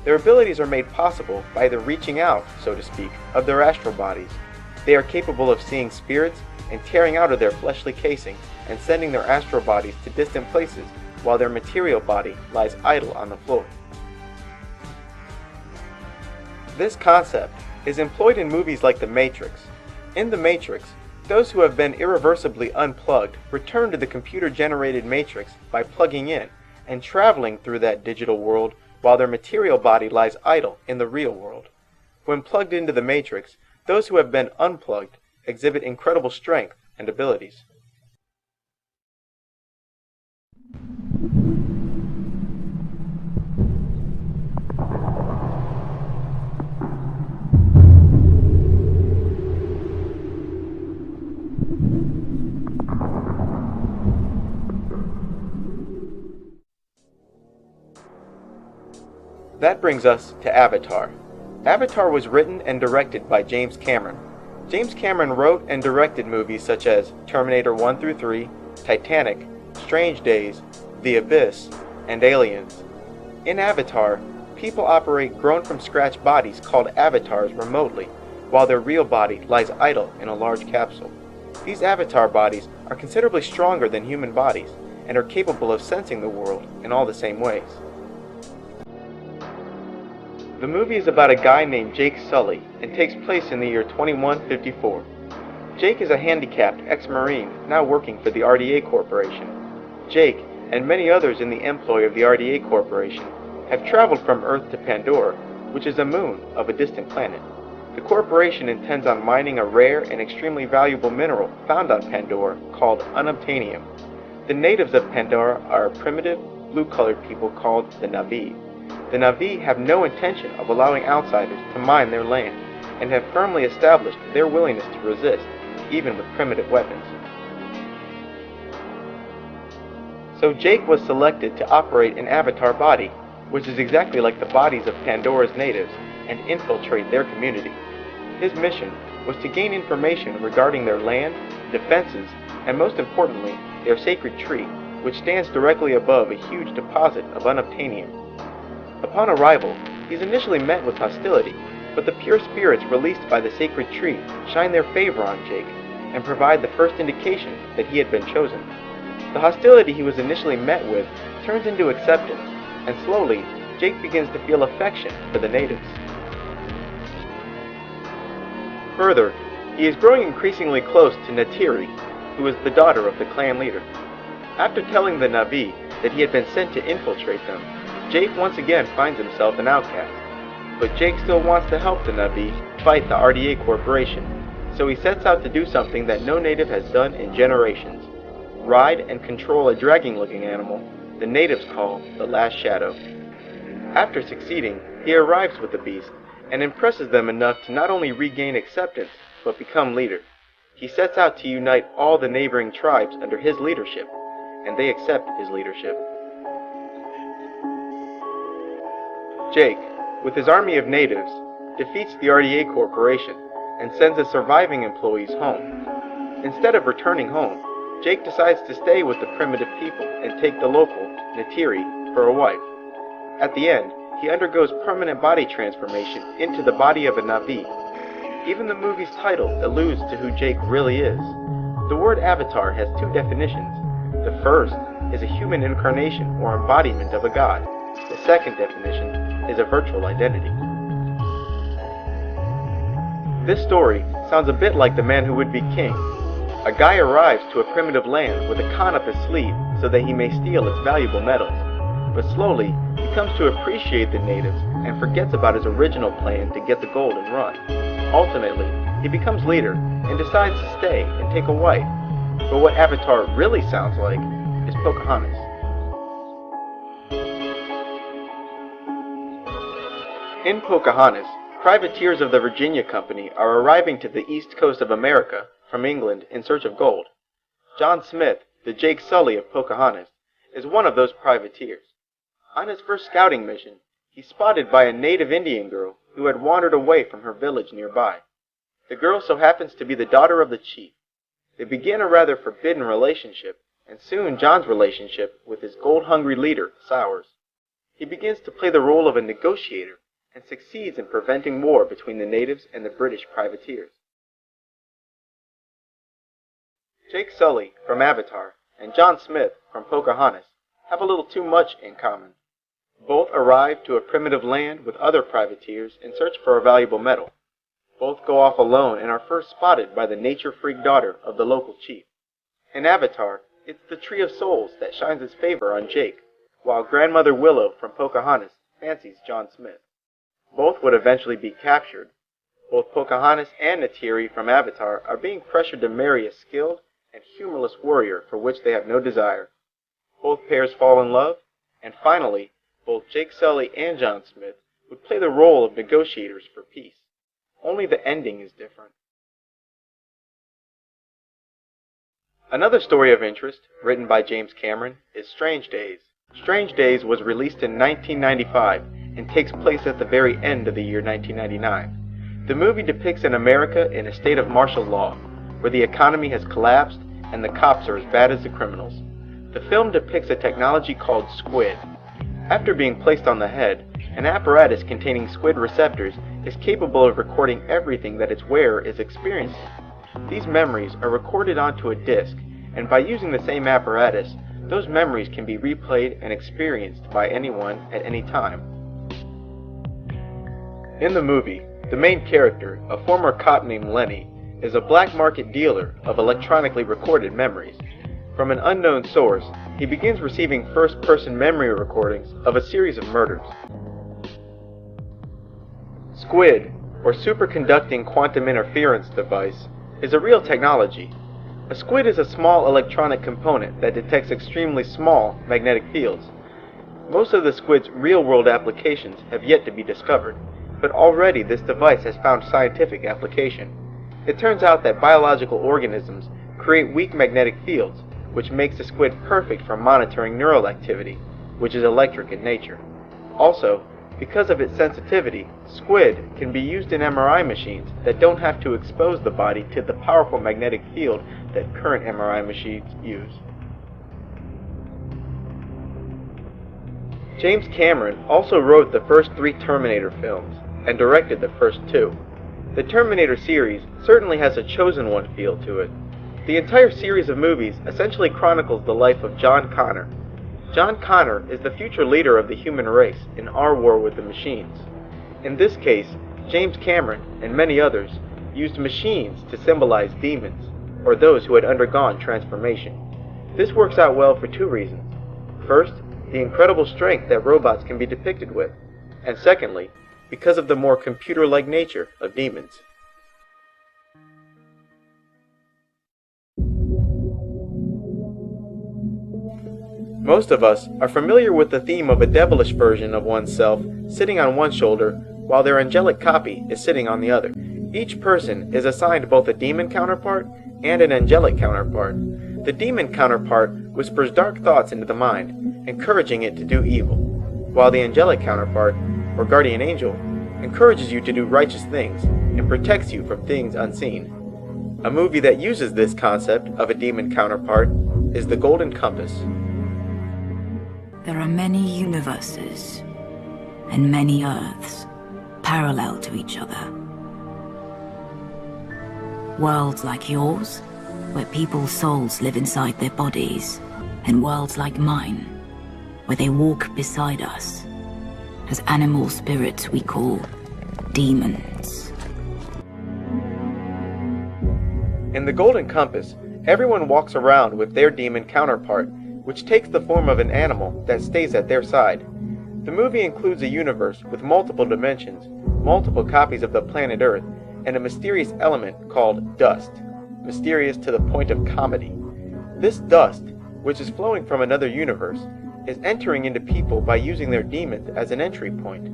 Their abilities are made possible by the reaching out, so to speak, of their astral bodies. They are capable of seeing spirits and tearing out of their fleshly casing and sending their astral bodies to distant places while their material body lies idle on the floor. This concept is employed in movies like The Matrix. In The Matrix, those who have been irreversibly unplugged return to the computer-generated matrix by plugging in and traveling through that digital world while their material body lies idle in the real world. When plugged into the matrix, those who have been unplugged exhibit incredible strength and abilities. That brings us to Avatar. Avatar was written and directed by James Cameron. James Cameron wrote and directed movies such as Terminator 1 through 3, Titanic, Strange Days, The Abyss, and Aliens. In Avatar, people operate grown-from-scratch bodies called avatars remotely, while their real body lies idle in a large capsule. These avatar bodies are considerably stronger than human bodies and are capable of sensing the world in all the same ways. The movie is about a guy named Jake Sully and takes place in the year 2154. Jake is a handicapped ex-Marine now working for the RDA Corporation. Jake, and many others in the employ of the RDA Corporation, have traveled from Earth to Pandora, which is a moon of a distant planet. The corporation intends on mining a rare and extremely valuable mineral found on Pandora called unobtainium. The natives of Pandora are a primitive, blue-colored people called the Na'vi. The Na'vi have no intention of allowing outsiders to mine their land, and have firmly established their willingness to resist, even with primitive weapons. So Jake was selected to operate an avatar body, which is exactly like the bodies of Pandora's natives, and infiltrate their community. His mission was to gain information regarding their land, defenses, and most importantly, their sacred tree, which stands directly above a huge deposit of unobtainium. Upon arrival, he is initially met with hostility, but the pure spirits released by the sacred tree shine their favor on Jake, and provide the first indication that he had been chosen. The hostility he was initially met with turns into acceptance, and slowly, Jake begins to feel affection for the natives. Further, he is growing increasingly close to Neytiri, who is the daughter of the clan leader. After telling the Na'vi that he had been sent to infiltrate them, Jake once again finds himself an outcast. But Jake still wants to help the Na'vi fight the RDA Corporation, so he sets out to do something that no native has done in generations: ride and control a dragging-looking animal the natives call the Last Shadow. After succeeding, he arrives with the beast and impresses them enough to not only regain acceptance, but become leader. He sets out to unite all the neighboring tribes under his leadership, and they accept his leadership. Jake, with his army of natives, defeats the RDA Corporation and sends the surviving employees home. Instead of returning home, Jake decides to stay with the primitive people and take the local, Neytiri, for a wife. At the end, he undergoes permanent body transformation into the body of a Na'vi. Even the movie's title alludes to who Jake really is. The word avatar has two definitions. The first is a human incarnation or embodiment of a god. The second definition is a virtual identity. This story sounds a bit like The Man Who Would Be King. A guy arrives to a primitive land with a con up his sleeve so that he may steal its valuable metals. But slowly, he comes to appreciate the natives and forgets about his original plan to get the gold and run. Ultimately, he becomes leader and decides to stay and take a wife. But what Avatar really sounds like is Pocahontas. In Pocahontas, privateers of the Virginia Company are arriving to the east coast of America from England in search of gold. John Smith, the Jake Sully of Pocahontas, is one of those privateers. On his first scouting mission, he's spotted by a native Indian girl who had wandered away from her village nearby. The girl so happens to be the daughter of the chief. They begin a rather forbidden relationship, and soon John's relationship with his gold-hungry leader sours. He begins to play the role of a negotiator and succeeds in preventing war between the natives and the British privateers. Jake Sully from Avatar and John Smith from Pocahontas have a little too much in common. Both arrive to a primitive land with other privateers in search for a valuable metal. Both go off alone and are first spotted by the nature-freak daughter of the local chief. In Avatar, it's the Tree of Souls that shines its favor on Jake, while Grandmother Willow from Pocahontas fancies John Smith. Both would eventually be captured. Both Pocahontas and Neytiri from Avatar are being pressured to marry a skilled and humorless warrior for which they have no desire. Both pairs fall in love, and finally, both Jake Sully and John Smith would play the role of negotiators for peace. Only the ending is different. Another story of interest, written by James Cameron, is Strange Days. Strange Days was released in 1995 and takes place at the very end of the year 1999. The movie depicts an America in a state of martial law, where the economy has collapsed and the cops are as bad as the criminals. The film depicts a technology called squid. After being placed on the head, an apparatus containing squid receptors is capable of recording everything that its wearer is experiencing. These memories are recorded onto a disc, and by using the same apparatus, those memories can be replayed and experienced by anyone at any time. In the movie, the main character, a former cop named Lenny, is a black market dealer of electronically recorded memories. From an unknown source, he begins receiving first-person memory recordings of a series of murders. Squid, or superconducting quantum interference device, is a real technology. A squid is a small electronic component that detects extremely small magnetic fields. Most of the squid's real-world applications have yet to be discovered, but already this device has found scientific application. It turns out that biological organisms create weak magnetic fields, which makes the squid perfect for monitoring neural activity, which is electric in nature. Also, because of its sensitivity, squid can be used in MRI machines that don't have to expose the body to the powerful magnetic field that current MRI machines use. James Cameron also wrote the first 3 Terminator films and directed the first 2. The Terminator series certainly has a chosen one feel to it. The entire series of movies essentially chronicles the life of John Connor. John Connor is the future leader of the human race in our war with the machines. In this case, James Cameron and many others used machines to symbolize demons, or those who had undergone transformation. This works out well for 2 reasons. First, the incredible strength that robots can be depicted with, and secondly, because of the more computer-like nature of demons. Most of us are familiar with the theme of a devilish version of oneself sitting on one shoulder while their angelic copy is sitting on the other. Each person is assigned both a demon counterpart and an angelic counterpart. The demon counterpart whispers dark thoughts into the mind, encouraging it to do evil, while the angelic counterpart, or guardian angel, encourages you to do righteous things and protects you from things unseen. A movie that uses this concept of a demon counterpart is The Golden Compass. There are many universes and many Earths parallel to each other. Worlds like yours, where people's souls live inside their bodies, and worlds like mine, where they walk beside us as animal spirits we call demons. In The Golden Compass, everyone walks around with their demon counterpart, which takes the form of an animal that stays at their side. The movie includes a universe with multiple dimensions, multiple copies of the planet Earth, and a mysterious element called dust, mysterious to the point of comedy. This dust, which is flowing from another universe, is entering into people by using their demons as an entry point.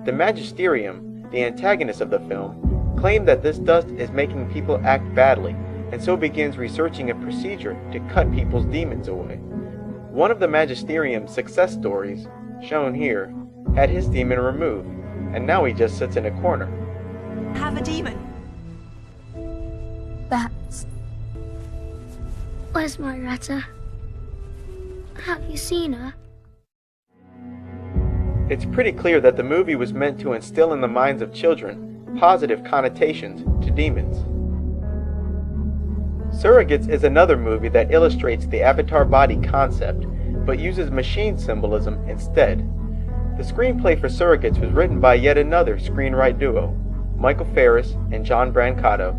The Magisterium, the antagonist of the film, claimed that this dust is making people act badly, and so begins researching a procedure to cut people's demons away. One of the Magisterium's success stories, shown here, had his demon removed, and now he just sits in a corner. Have a demon. Bats. Where's my Retta? Have you seen her? It's pretty clear that the movie was meant to instill in the minds of children positive connotations to demons. Surrogates is another movie that illustrates the avatar body concept, but uses machine symbolism instead. The screenplay for Surrogates was written by yet another screenwrite duo, Michael Ferris and John Brancato.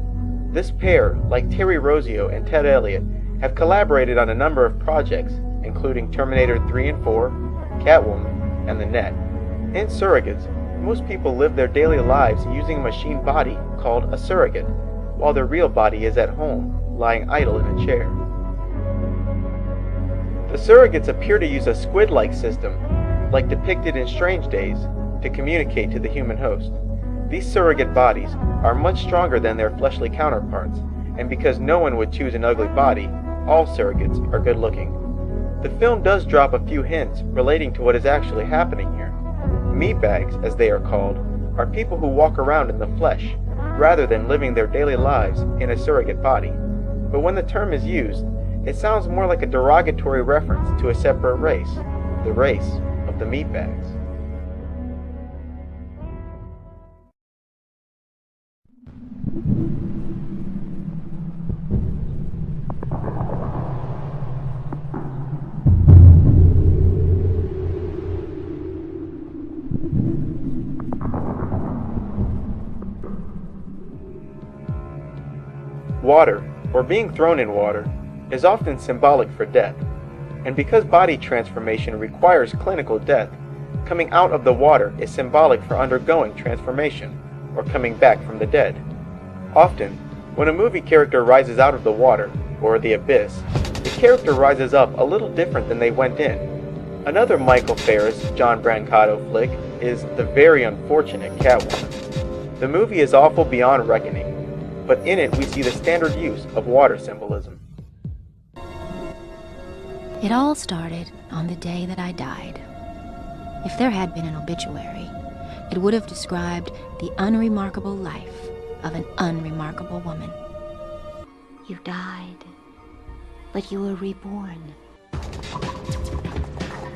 This pair, like Terry Rossio and Ted Elliott, have collaborated on a number of projects, including Terminator 3 and 4, Catwoman, and The Net. In Surrogates, most people live their daily lives using a machine body called a surrogate, while their real body is at home, lying idle in a chair. The surrogates appear to use a squid-like system, like depicted in Strange Days, to communicate to the human host. These surrogate bodies are much stronger than their fleshly counterparts, and because no one would choose an ugly body, all surrogates are good-looking. The film does drop a few hints relating to what is actually happening here. Meatbags, as they are called, are people who walk around in the flesh, rather than living their daily lives in a surrogate body. But when the term is used, it sounds more like a derogatory reference to a separate race, the race of the meatbags. Water, or being thrown in water, is often symbolic for death, and because body transformation requires clinical death, coming out of the water is symbolic for undergoing transformation, or coming back from the dead. Often, when a movie character rises out of the water, or the abyss, the character rises up a little different than they went in. Another Michael Ferris, John Brancato flick is The Very Unfortunate Catwoman. The movie is awful beyond reckoning, but in it we see the standard use of water symbolism. It all started on the day that I died. If there had been an obituary, it would have described the unremarkable life of an unremarkable woman. You died, but you were reborn.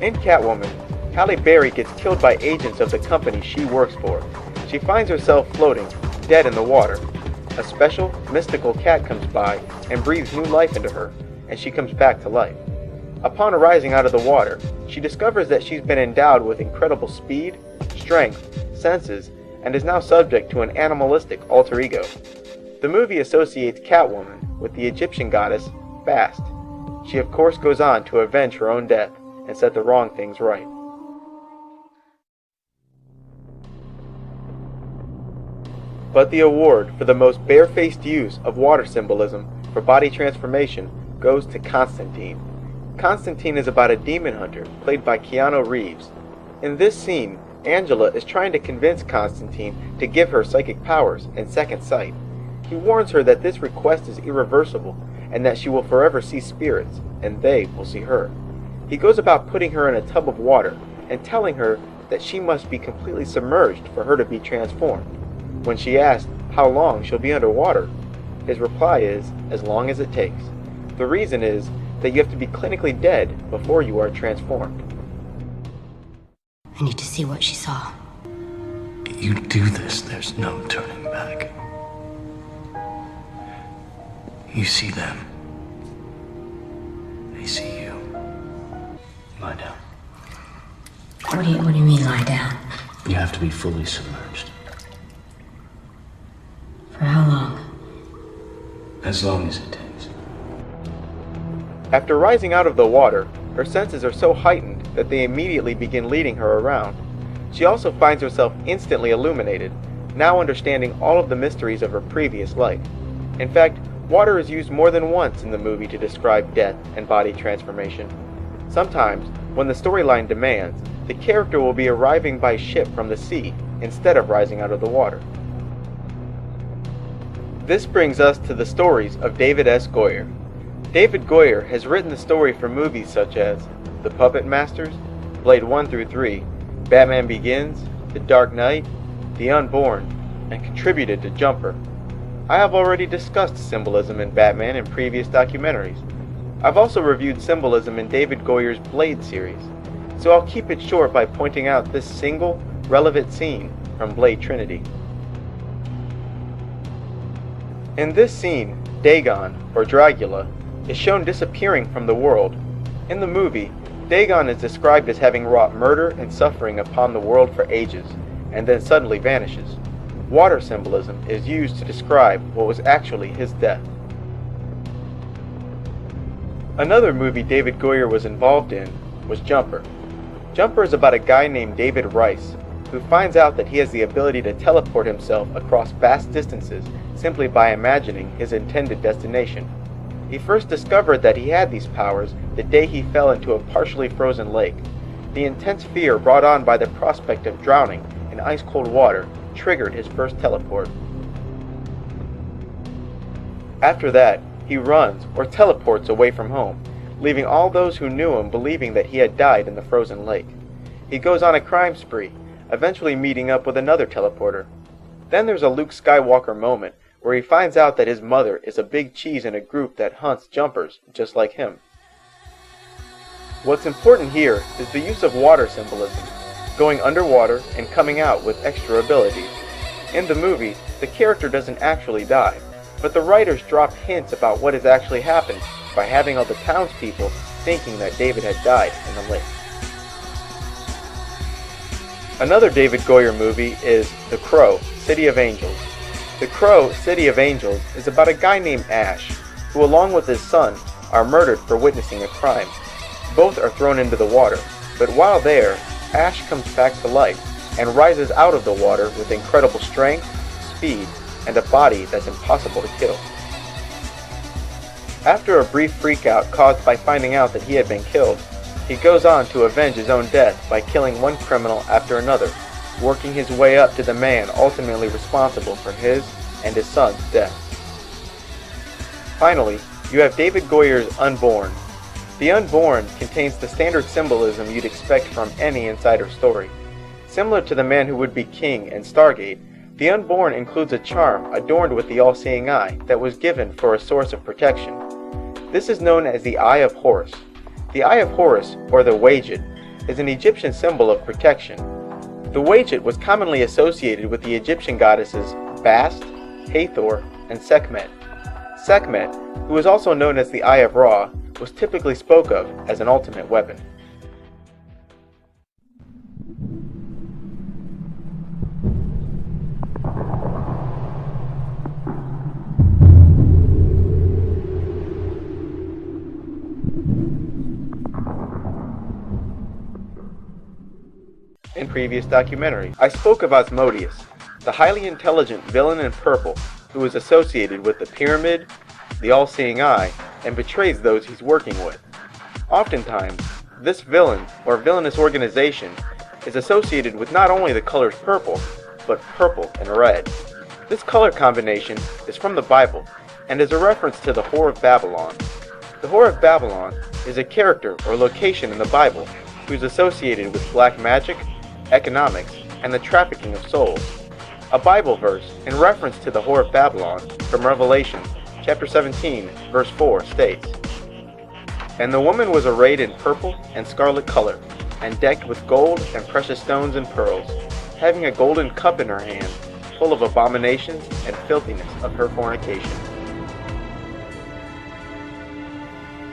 In Catwoman, Halle Berry gets killed by agents of the company she works for. She finds herself floating, dead in the water. A special, mystical cat comes by and breathes new life into her, and she comes back to life. Upon arising out of the water, she discovers that she's been endowed with incredible speed, strength, senses, and is now subject to an animalistic alter ego. The movie associates Catwoman with the Egyptian goddess Bast. She of course goes on to avenge her own death and set the wrong things right. But the award for the most barefaced use of water symbolism for body transformation goes to Constantine. Constantine is about a demon hunter played by Keanu Reeves. In this scene, Angela is trying to convince Constantine to give her psychic powers and second sight. He warns her that this request is irreversible and that she will forever see spirits, and they will see her. He goes about putting her in a tub of water and telling her that she must be completely submerged for her to be transformed. When she asks how long she'll be underwater, his reply is, as long as it takes. The reason is that you have to be clinically dead before you are transformed. I need to see what she saw. You do this, there's no turning back. You see them. They see you. Lie down. What do you mean, lie down? You have to be fully submerged. For how long? As long as it takes. After rising out of the water, her senses are so heightened that they immediately begin leading her around. She also finds herself instantly illuminated, now understanding all of the mysteries of her previous life. In fact, water is used more than once in the movie to describe death and body transformation. Sometimes, when the storyline demands, the character will be arriving by ship from the sea instead of rising out of the water. This brings us to the stories of David S. Goyer. David Goyer has written the story for movies such as The Puppet Masters, Blade 1 through 3, Batman Begins, The Dark Knight, The Unborn, and contributed to Jumper. I have already discussed symbolism in Batman in previous documentaries. I've also reviewed symbolism in David Goyer's Blade series, so I'll keep it short by pointing out this single, relevant scene from Blade Trinity. In this scene, Dagon, or Dracula, is shown disappearing from the world. In the movie, Dagon is described as having wrought murder and suffering upon the world for ages, and then suddenly vanishes. Water symbolism is used to describe what was actually his death. Another movie David Goyer was involved in was Jumper. Jumper is about a guy named David Rice, who finds out that he has the ability to teleport himself across vast distances simply by imagining his intended destination. He first discovered that he had these powers the day he fell into a partially frozen lake. The intense fear brought on by the prospect of drowning in ice-cold water triggered his first teleport. After that, he runs or teleports away from home, leaving all those who knew him believing that he had died in the frozen lake. He goes on a crime spree, eventually meeting up with another teleporter. Then there's a Luke Skywalker moment where he finds out that his mother is a big cheese in a group that hunts jumpers just like him. What's important here is the use of water symbolism, going underwater and coming out with extra abilities. In the movie, the character doesn't actually die, but the writers dropped hints about what has actually happened by having all the townspeople thinking that David had died in the lake. Another David Goyer movie is The Crow, City of Angels. The Crow, City of Angels is about a guy named Ash, who along with his son are murdered for witnessing a crime. Both are thrown into the water, but while there, Ash comes back to life and rises out of the water with incredible strength, speed, and a body that's impossible to kill. After a brief freakout caused by finding out that he had been killed, he goes on to avenge his own death by killing one criminal after another, working his way up to the man ultimately responsible for his and his son's death. Finally, you have David Goyer's Unborn. The Unborn contains the standard symbolism you'd expect from any insider story. Similar to The Man Who Would Be King and Stargate, The Unborn includes a charm adorned with the all-seeing eye that was given for a source of protection. This is known as the Eye of Horus. The Eye of Horus, or the Wadjet, is an Egyptian symbol of protection. The Wadjet was commonly associated with the Egyptian goddesses Bast, Hathor, and Sekhmet. Sekhmet, who is also known as the Eye of Ra, was typically spoke of as an ultimate weapon. In previous documentary, I spoke of Asmodeus, the highly intelligent villain in purple who is associated with the pyramid, the all-seeing eye, and betrays those he's working with. Oftentimes, this villain or villainous organization is associated with not only the colors purple, but purple and red. This color combination is from the Bible and is a reference to the Whore of Babylon. The Whore of Babylon is a character or location in the Bible who is associated with black magic, economics, and the trafficking of souls. A Bible verse in reference to the Whore of Babylon from Revelation chapter 17 verse 4 states, "And the woman was arrayed in purple and scarlet color, and decked with gold and precious stones and pearls, having a golden cup in her hand, full of abominations and filthiness of her fornication."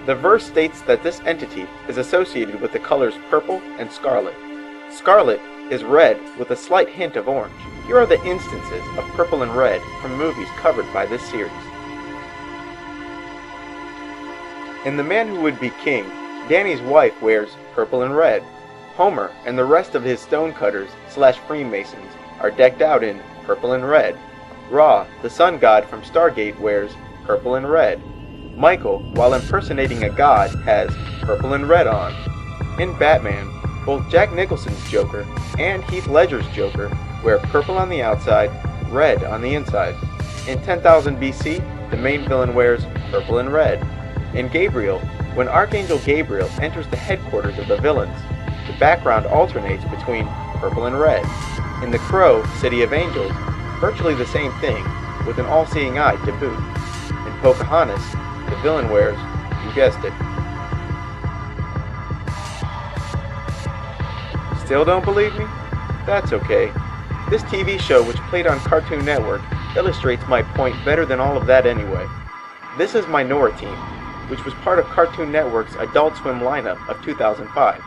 The verse states that this entity is associated with the colors purple and scarlet. Scarlet is red with a slight hint of orange. Here are the instances of purple and red from movies covered by this series. In The Man Who Would Be King, Danny's wife wears purple and red. Homer and the rest of his stonecutters / Freemasons are decked out in purple and red. Ra, the sun god from Stargate, wears purple and red. Michael, while impersonating a god, has purple and red on. In Batman, both Jack Nicholson's Joker and Heath Ledger's Joker wear purple on the outside, red on the inside. In 10,000 BC, the main villain wears purple and red. In Gabriel, when Archangel Gabriel enters the headquarters of the villains, the background alternates between purple and red. In The Crow, City of Angels, virtually the same thing, with an all-seeing eye to boot. In Pocahontas, the villain wears, you guessed it. Still don't believe me? That's okay. This TV show, which played on Cartoon Network, illustrates my point better than all of that anyway. This is Minority, which was part of Cartoon Network's Adult Swim lineup of 2005.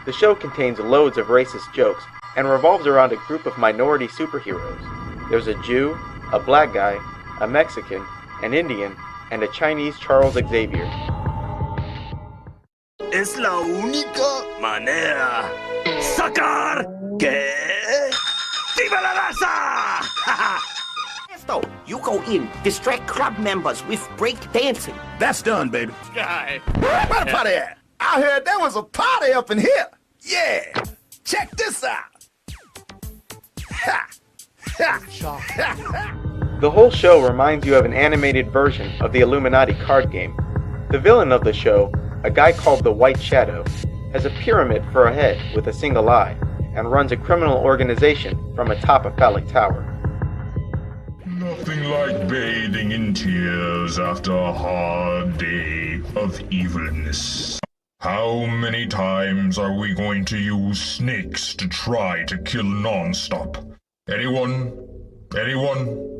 The show contains loads of racist jokes and revolves around a group of minority superheroes. There's a Jew, a black guy, a Mexican, an Indian, and a Chinese Charles Xavier. Es la única manera sacar que viva la raza! Esto, you go in, distract club members with break dancing. That's done, baby. Guy. Where the party at? I heard there was a party up in here. Yeah, check this out. Ha! Ha! The whole show reminds you of an animated version of the Illuminati card game. The villain of the show, a guy called the White Shadow, has a pyramid for a head with a single eye, and runs a criminal organization from atop a phallic tower. Nothing like bathing in tears after a hard day of evilness. How many times are we going to use snakes to try to kill non-stop? Anyone? Anyone?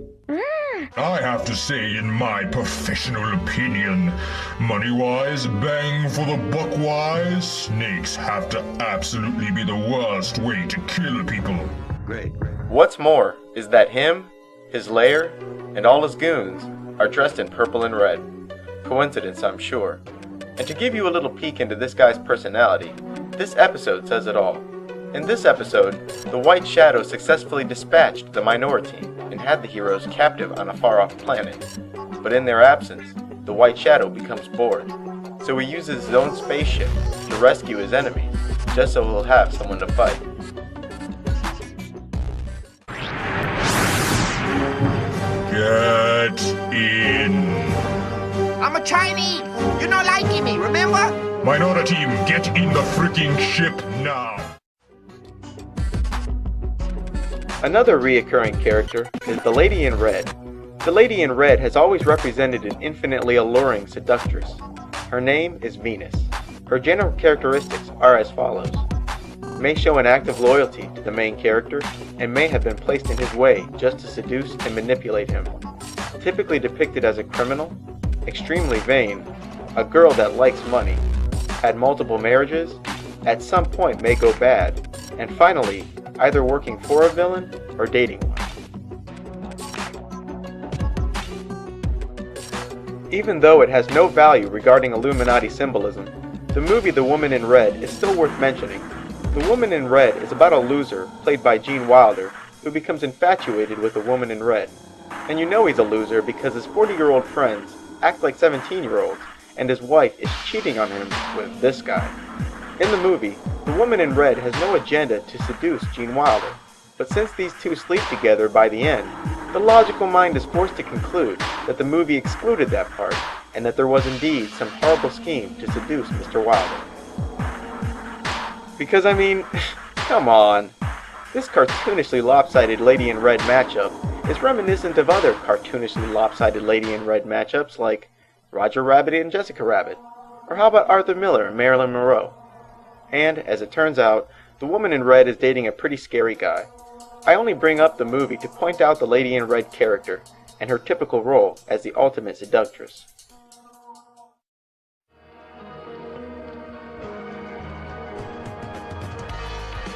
I have to say, in my professional opinion, money-wise, bang for the buck-wise, snakes have to absolutely be the worst way to kill people. Great. What's more is that him, his lair, and all his goons are dressed in purple and red. Coincidence, I'm sure. And to give you a little peek into this guy's personality, this episode says it all. In this episode, the White Shadow successfully dispatched the minority and had the heroes captive on a far-off planet. But in their absence, the White Shadow becomes bored, so he uses his own spaceship to rescue his enemies, just so he'll have someone to fight. Get in. I'm a Chinese. You're not liking me, remember? Minority team, get in the freaking ship now. Another reoccurring character is the Lady in Red. The Lady in Red has always represented an infinitely alluring seductress. Her name is Venus. Her general characteristics are as follows. May show an act of loyalty to the main character, and may have been placed in his way just to seduce and manipulate him. Typically depicted as a criminal, extremely vain, a girl that likes money, had multiple marriages, at some point may go bad, and finally, either working for a villain or dating one. Even though it has no value regarding Illuminati symbolism, the movie The Woman in Red is still worth mentioning. The Woman in Red is about a loser, played by Gene Wilder, who becomes infatuated with the woman in red. And you know he's a loser because his 40-year-old friends act like 17-year-olds, and his wife is cheating on him with this guy. In the movie, the Woman in Red has no agenda to seduce Gene Wilder, but since these two sleep together by the end, the logical mind is forced to conclude that the movie excluded that part, and that there was indeed some horrible scheme to seduce Mr. Wilder. Because I mean, come on. This cartoonishly lopsided Lady in Red matchup is reminiscent of other cartoonishly lopsided Lady in Red matchups like Roger Rabbit and Jessica Rabbit, or how about Arthur Miller and Marilyn Monroe? And, as it turns out, the Woman in Red is dating a pretty scary guy. I only bring up the movie to point out the Lady in Red character, and her typical role as the ultimate seductress.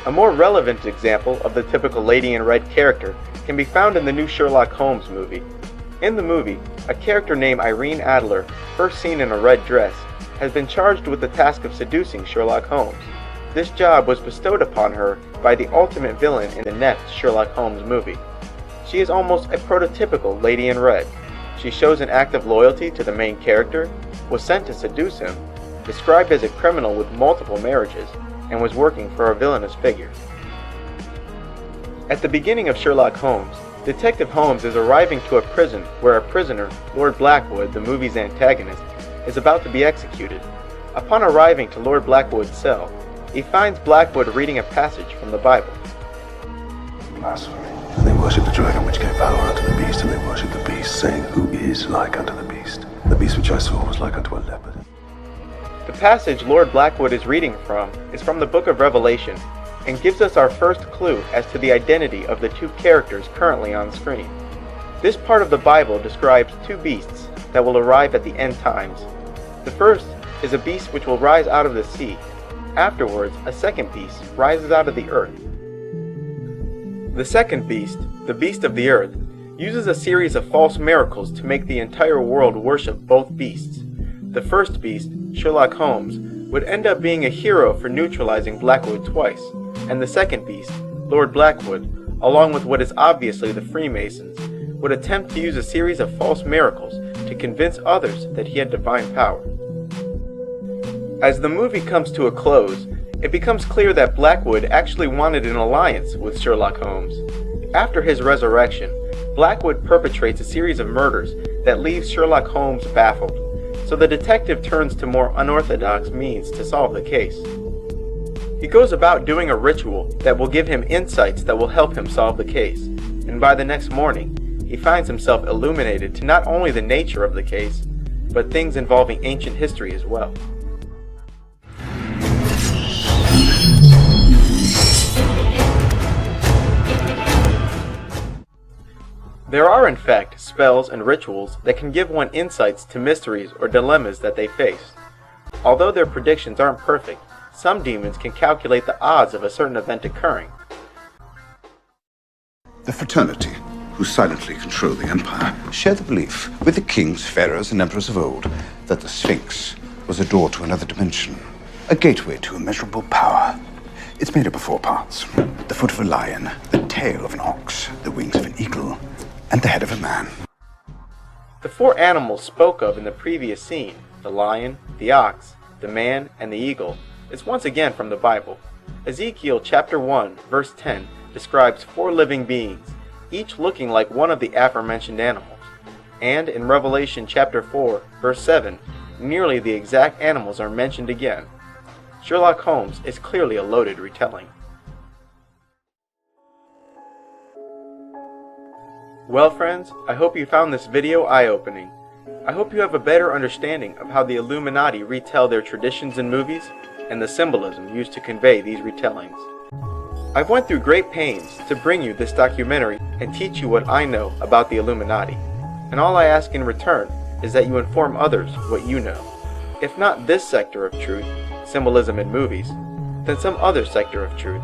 A more relevant example of the typical Lady in Red character can be found in the new Sherlock Holmes movie. In the movie, a character named Irene Adler, first seen in a red dress, has been charged with the task of seducing Sherlock Holmes. This job was bestowed upon her by the ultimate villain in the next Sherlock Holmes movie. She is almost a prototypical Lady in Red. She shows an act of loyalty to the main character, was sent to seduce him, described as a criminal with multiple marriages, and was working for a villainous figure. At the beginning of Sherlock Holmes, Detective Holmes is arriving to a prison where a prisoner, Lord Blackwood, the movie's antagonist, is about to be executed. Upon arriving to Lord Blackwood's cell, he finds Blackwood reading a passage from the Bible. Blasphemy. They worship the dragon which gave power unto the beast, and they worship the beast, saying, Who is like unto the beast? The beast which I saw was like unto a leopard. The passage Lord Blackwood is reading from is from the Book of Revelation, and gives us our first clue as to the identity of the two characters currently on screen. This part of the Bible describes two beasts that will arrive at the end times. The first is a beast which will rise out of the sea. Afterwards, a second beast rises out of the earth. The second beast, the beast of the earth, uses a series of false miracles to make the entire world worship both beasts. The first beast, Sherlock Holmes, would end up being a hero for neutralizing Blackwood twice, and the second beast, Lord Blackwood, along with what is obviously the Freemasons, would attempt to use a series of false miracles to convince others that he had divine power. As the movie comes to a close, it becomes clear that Blackwood actually wanted an alliance with Sherlock Holmes. After his resurrection, Blackwood perpetrates a series of murders that leaves Sherlock Holmes baffled, so the detective turns to more unorthodox means to solve the case. He goes about doing a ritual that will give him insights that will help him solve the case, and by the next morning, he finds himself illuminated to not only the nature of the case, but things involving ancient history as well. There are in fact spells and rituals that can give one insights to mysteries or dilemmas that they face. Although their predictions aren't perfect, some demons can calculate the odds of a certain event occurring. The fraternity, who silently control the empire, share the belief with the kings, pharaohs, and emperors of old that the Sphinx was a door to another dimension, a gateway to immeasurable power. It's made up of 4 parts: the foot of a lion, the tail of an ox, the wings of an eagle, and the head of a man. The 4 animals spoke of in the previous scene, the lion, the ox, the man, and the eagle, is once again from the Bible. Ezekiel chapter 1, verse 10 describes 4 living beings, each looking like one of the aforementioned animals. And in Revelation chapter 4, verse 7, nearly the exact animals are mentioned again. Sherlock Holmes is clearly a loaded retelling. Well friends, I hope you found this video eye-opening. I hope you have a better understanding of how the Illuminati retell their traditions in movies and the symbolism used to convey these retellings. I've went through great pains to bring you this documentary and teach you what I know about the Illuminati, and all I ask in return is that you inform others what you know. If not this sector of truth, symbolism in movies, then some other sector of truth